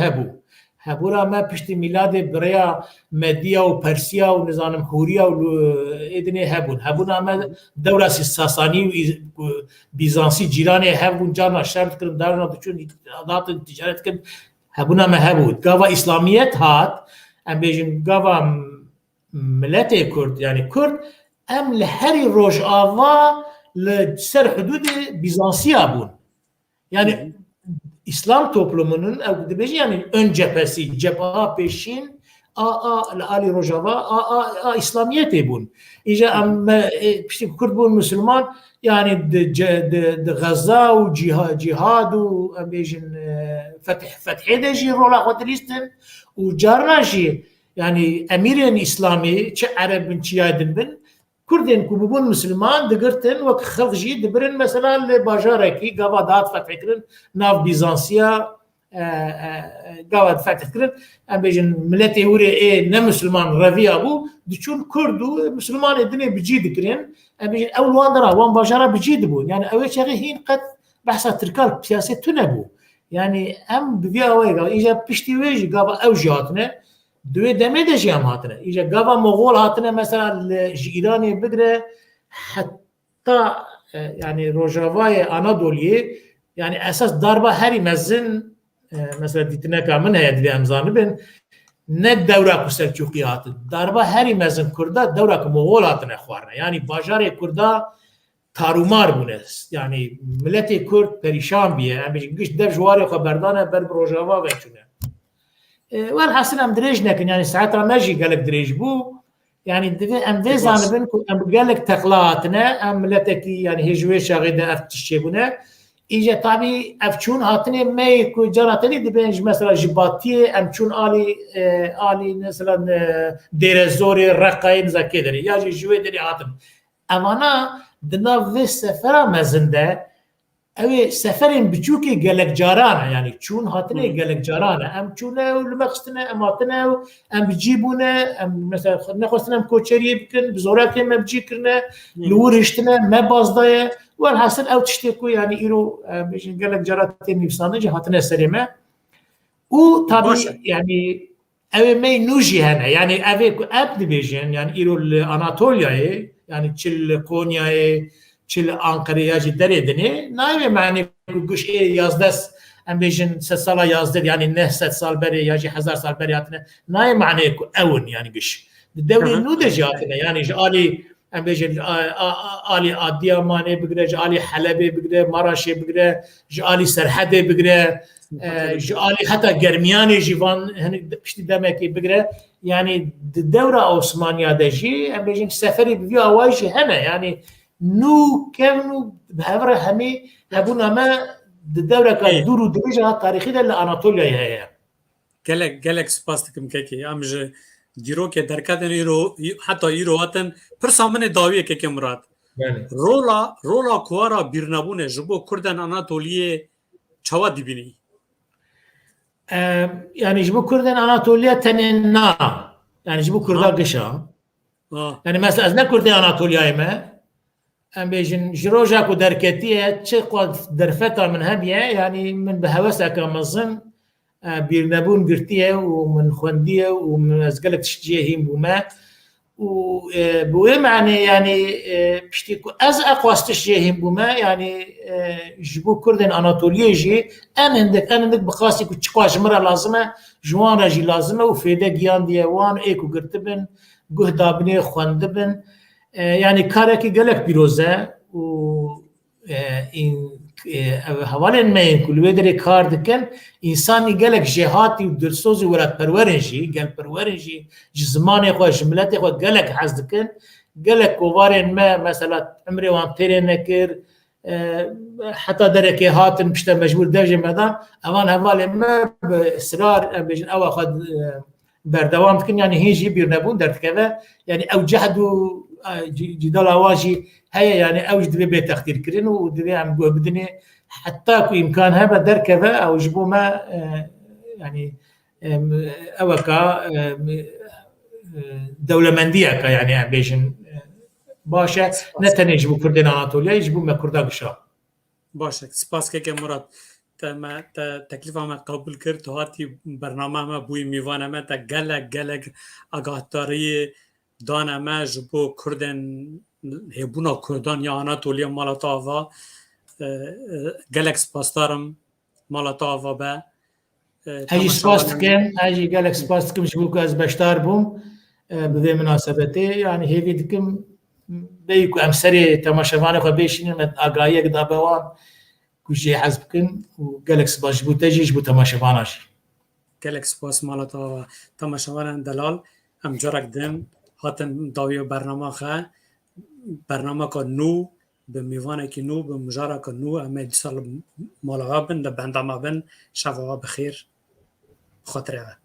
هبونا ما بشتي ميلاد بريا مديا وبرسيا ونظام هوريا وإدني هبونا ما دولة الساساني وبيزانسي جيراني هبون جانا شرط كرم دارنا تشون عادات التجارة كن هبونا ما هبود قاوا إسلاميات هات أم بيجن قاوا ملتي كرد يعني كرد أم لهري روج آوا لسر حدود بيزانسيا بون yani İslam toplumunun yani ön cephesi, cepha peşin Ali Rojava İslamiyet bun. İşte Kürt bun Müslüman yani de Gaza u cihad u bejin fetih de jî rola xwetilîstin u carna jî yani emirên İslamî çi Erebin çi yadin bin Kurdên ku bibûn Müslüman digirtin wek xelk jî dibirin mesela li bajarekî gava dat fetih kirin nav Bizansiya gava fetih kirin em bêjin milletê hûrê ê ne Müslüman reviya bû diçûn Kurd û Müslümanê dinê bi cî dikirin em bêjin ew wan dira wan bajara bi cî dibûn yani ew ê çaxê hîn qet behsa tirkal siyasê tune bû yani em bi vî awayê gava îja piştî wê jî gava ew jî hatine دوی دمه دشی هم هاتنه ایجا گاوا مغول هاتنه مثلا ایرانی بگره حتی yani Rojava'ya Anadolu'ya yani esas darba her mezin mesela ditine kamen heyet ve emzanı ben ne devra Selçuklu hatı darba her mezin Kurda devra Moğol hatına xwarne yani bajarê Kurda tarumar bune yani milletê Kurd perişan biye yani giş dev jwarê xeberdane ber Rojava veçune والحسن ام دريج لكن يعني ساعتها ماجي قال لك دريج بو يعني ام ديزان بنكم ام قال لك تقلاتنا ام لتكي يعني هجوي شاغده افتشيبونه اجا طبي افچون هاتني ما يكو جراتني دبنج مثلا جباتي ام چون الي مثلا دير زوري رقاين زكدري يا جوي دري هاتن امانا دنا في سفر مزنده اوی سفرین بچوکی گلک جارانه یعنی چون هاتنه گلک جارانه ام چونه و لمقستنه ام هاتنه و ام بجیبونه ام مثلا نخواستنه ام کوچریه بکن بزوراتی ام بجی کرنه لورشتنه مبازدایه و الحاصل او تشتیکو یعنی ایرو بجین گلک جاراتی نفسانه جه هاتنه سریمه و طبعا yani اوی می نوجی هنه yani اوی ابد بیجین yani ایرو Anatolia'yı yani çil Konya'yı çil Ankara'ya ciddi edini. Naime mani kuş yazdas em bejin sala yazdır yani ne sal beri ya 1000 sal beri atne. Naime mani ku evun yani giş. Devlet nu de jatine yani Ali ام بیجن آلی آدیامانه بگیره جالی حلبه بگیره مراشه بگیره جالی سرحده بگیره جالی حتی گرمیانی جوان هنگ پشتی دمکی بگیره یعنی دوره عثمانیه دجی ام بیجن سفری بیو آوایش هنه یعنی نو كانوا بهبره همي هبونا ما الدوله كانت دور ودرجه تاريخيه لاناطوليا هي gelek spas dikim kekê em ji dîrokê derketin îro heta îro hatin pirsa min ê dawiyê keke Murat rola kuwara bîrnebûnê ji bo Kurdên Anatoliyê çawa dibînî يعني جبو كردن اناطوليا تننا يعني جبو كردا قشا يعني مثلا ازنا كردن اناطوليا ما ام بيجن جروجا كو دركتيه تشقد درفتا من هبيه يعني من بهوسه كمظن بيرنبون قرتيه ومن خونديه ومن ازقلك تشجيهين بوما وبوهم يعني بشتيكو از اقواس تشجيهين بوما يعني جبو كردن اناطوليه جي انا عندك بقاسي كو تشقاش مره لازمه جوان راجي لازمه وفيدا جيان ديوان ايكو قرتبن قهدا بني خوندبن يعني كاركي قالك بيروزا و هوالن ما كل ودري كار دكن انسان قالك جهاتي ودرسوزي ولا برورنجي قال برورنجي زماني خو جملتي خو قالك حز دكن قالك كوارن ما مثلا عمري وان تيرين نكر حتى دركي هاتن مش مجبور درجه مدام امان هوالن ما باصرار بيجن او اخذ بردوام تكن يعني هيجي بيرنبون درت كذا يعني او جهدوا جدال اواجي هي يعني اوج دبي بيت تقدير كرين ودبي عم بدني حتى كو امكانها بدر كذا او جبو ما يعني اوكا دوله منديه يعني بيجن باشا نتني يجبو كردين اناطوليا يجبو ما كردا قشا باشا سپاس که مراد ما تکلیف ما قبول کرد هاتی برنامه ما بوی میوانه ما تا گلک آگاهداری دانه ما جبو کردن هبونا کردان یا آناتولیا مالتا آوا گلک سپاس دارم مالتا آوا به هاجي سپاس دكم هاجي گلک سپاس دكم جبو که از بشتار بوم بذي مناسبتي يعني هيفي دكم بيكو امسري تماشاواني خو بيشين من آگاهی دابوان كوشي حزبكن وقالك سباش جبو تجي جبو تماشاواناش گلک سپاس مالتا تماشاوان دلال ام جرک دم هاتن داوی برنامه خواه برنامه که نو به میوانه که نو به مجاره که نو اما سال مالاغا بن ده بندامه بن شفاها بخیر خاطره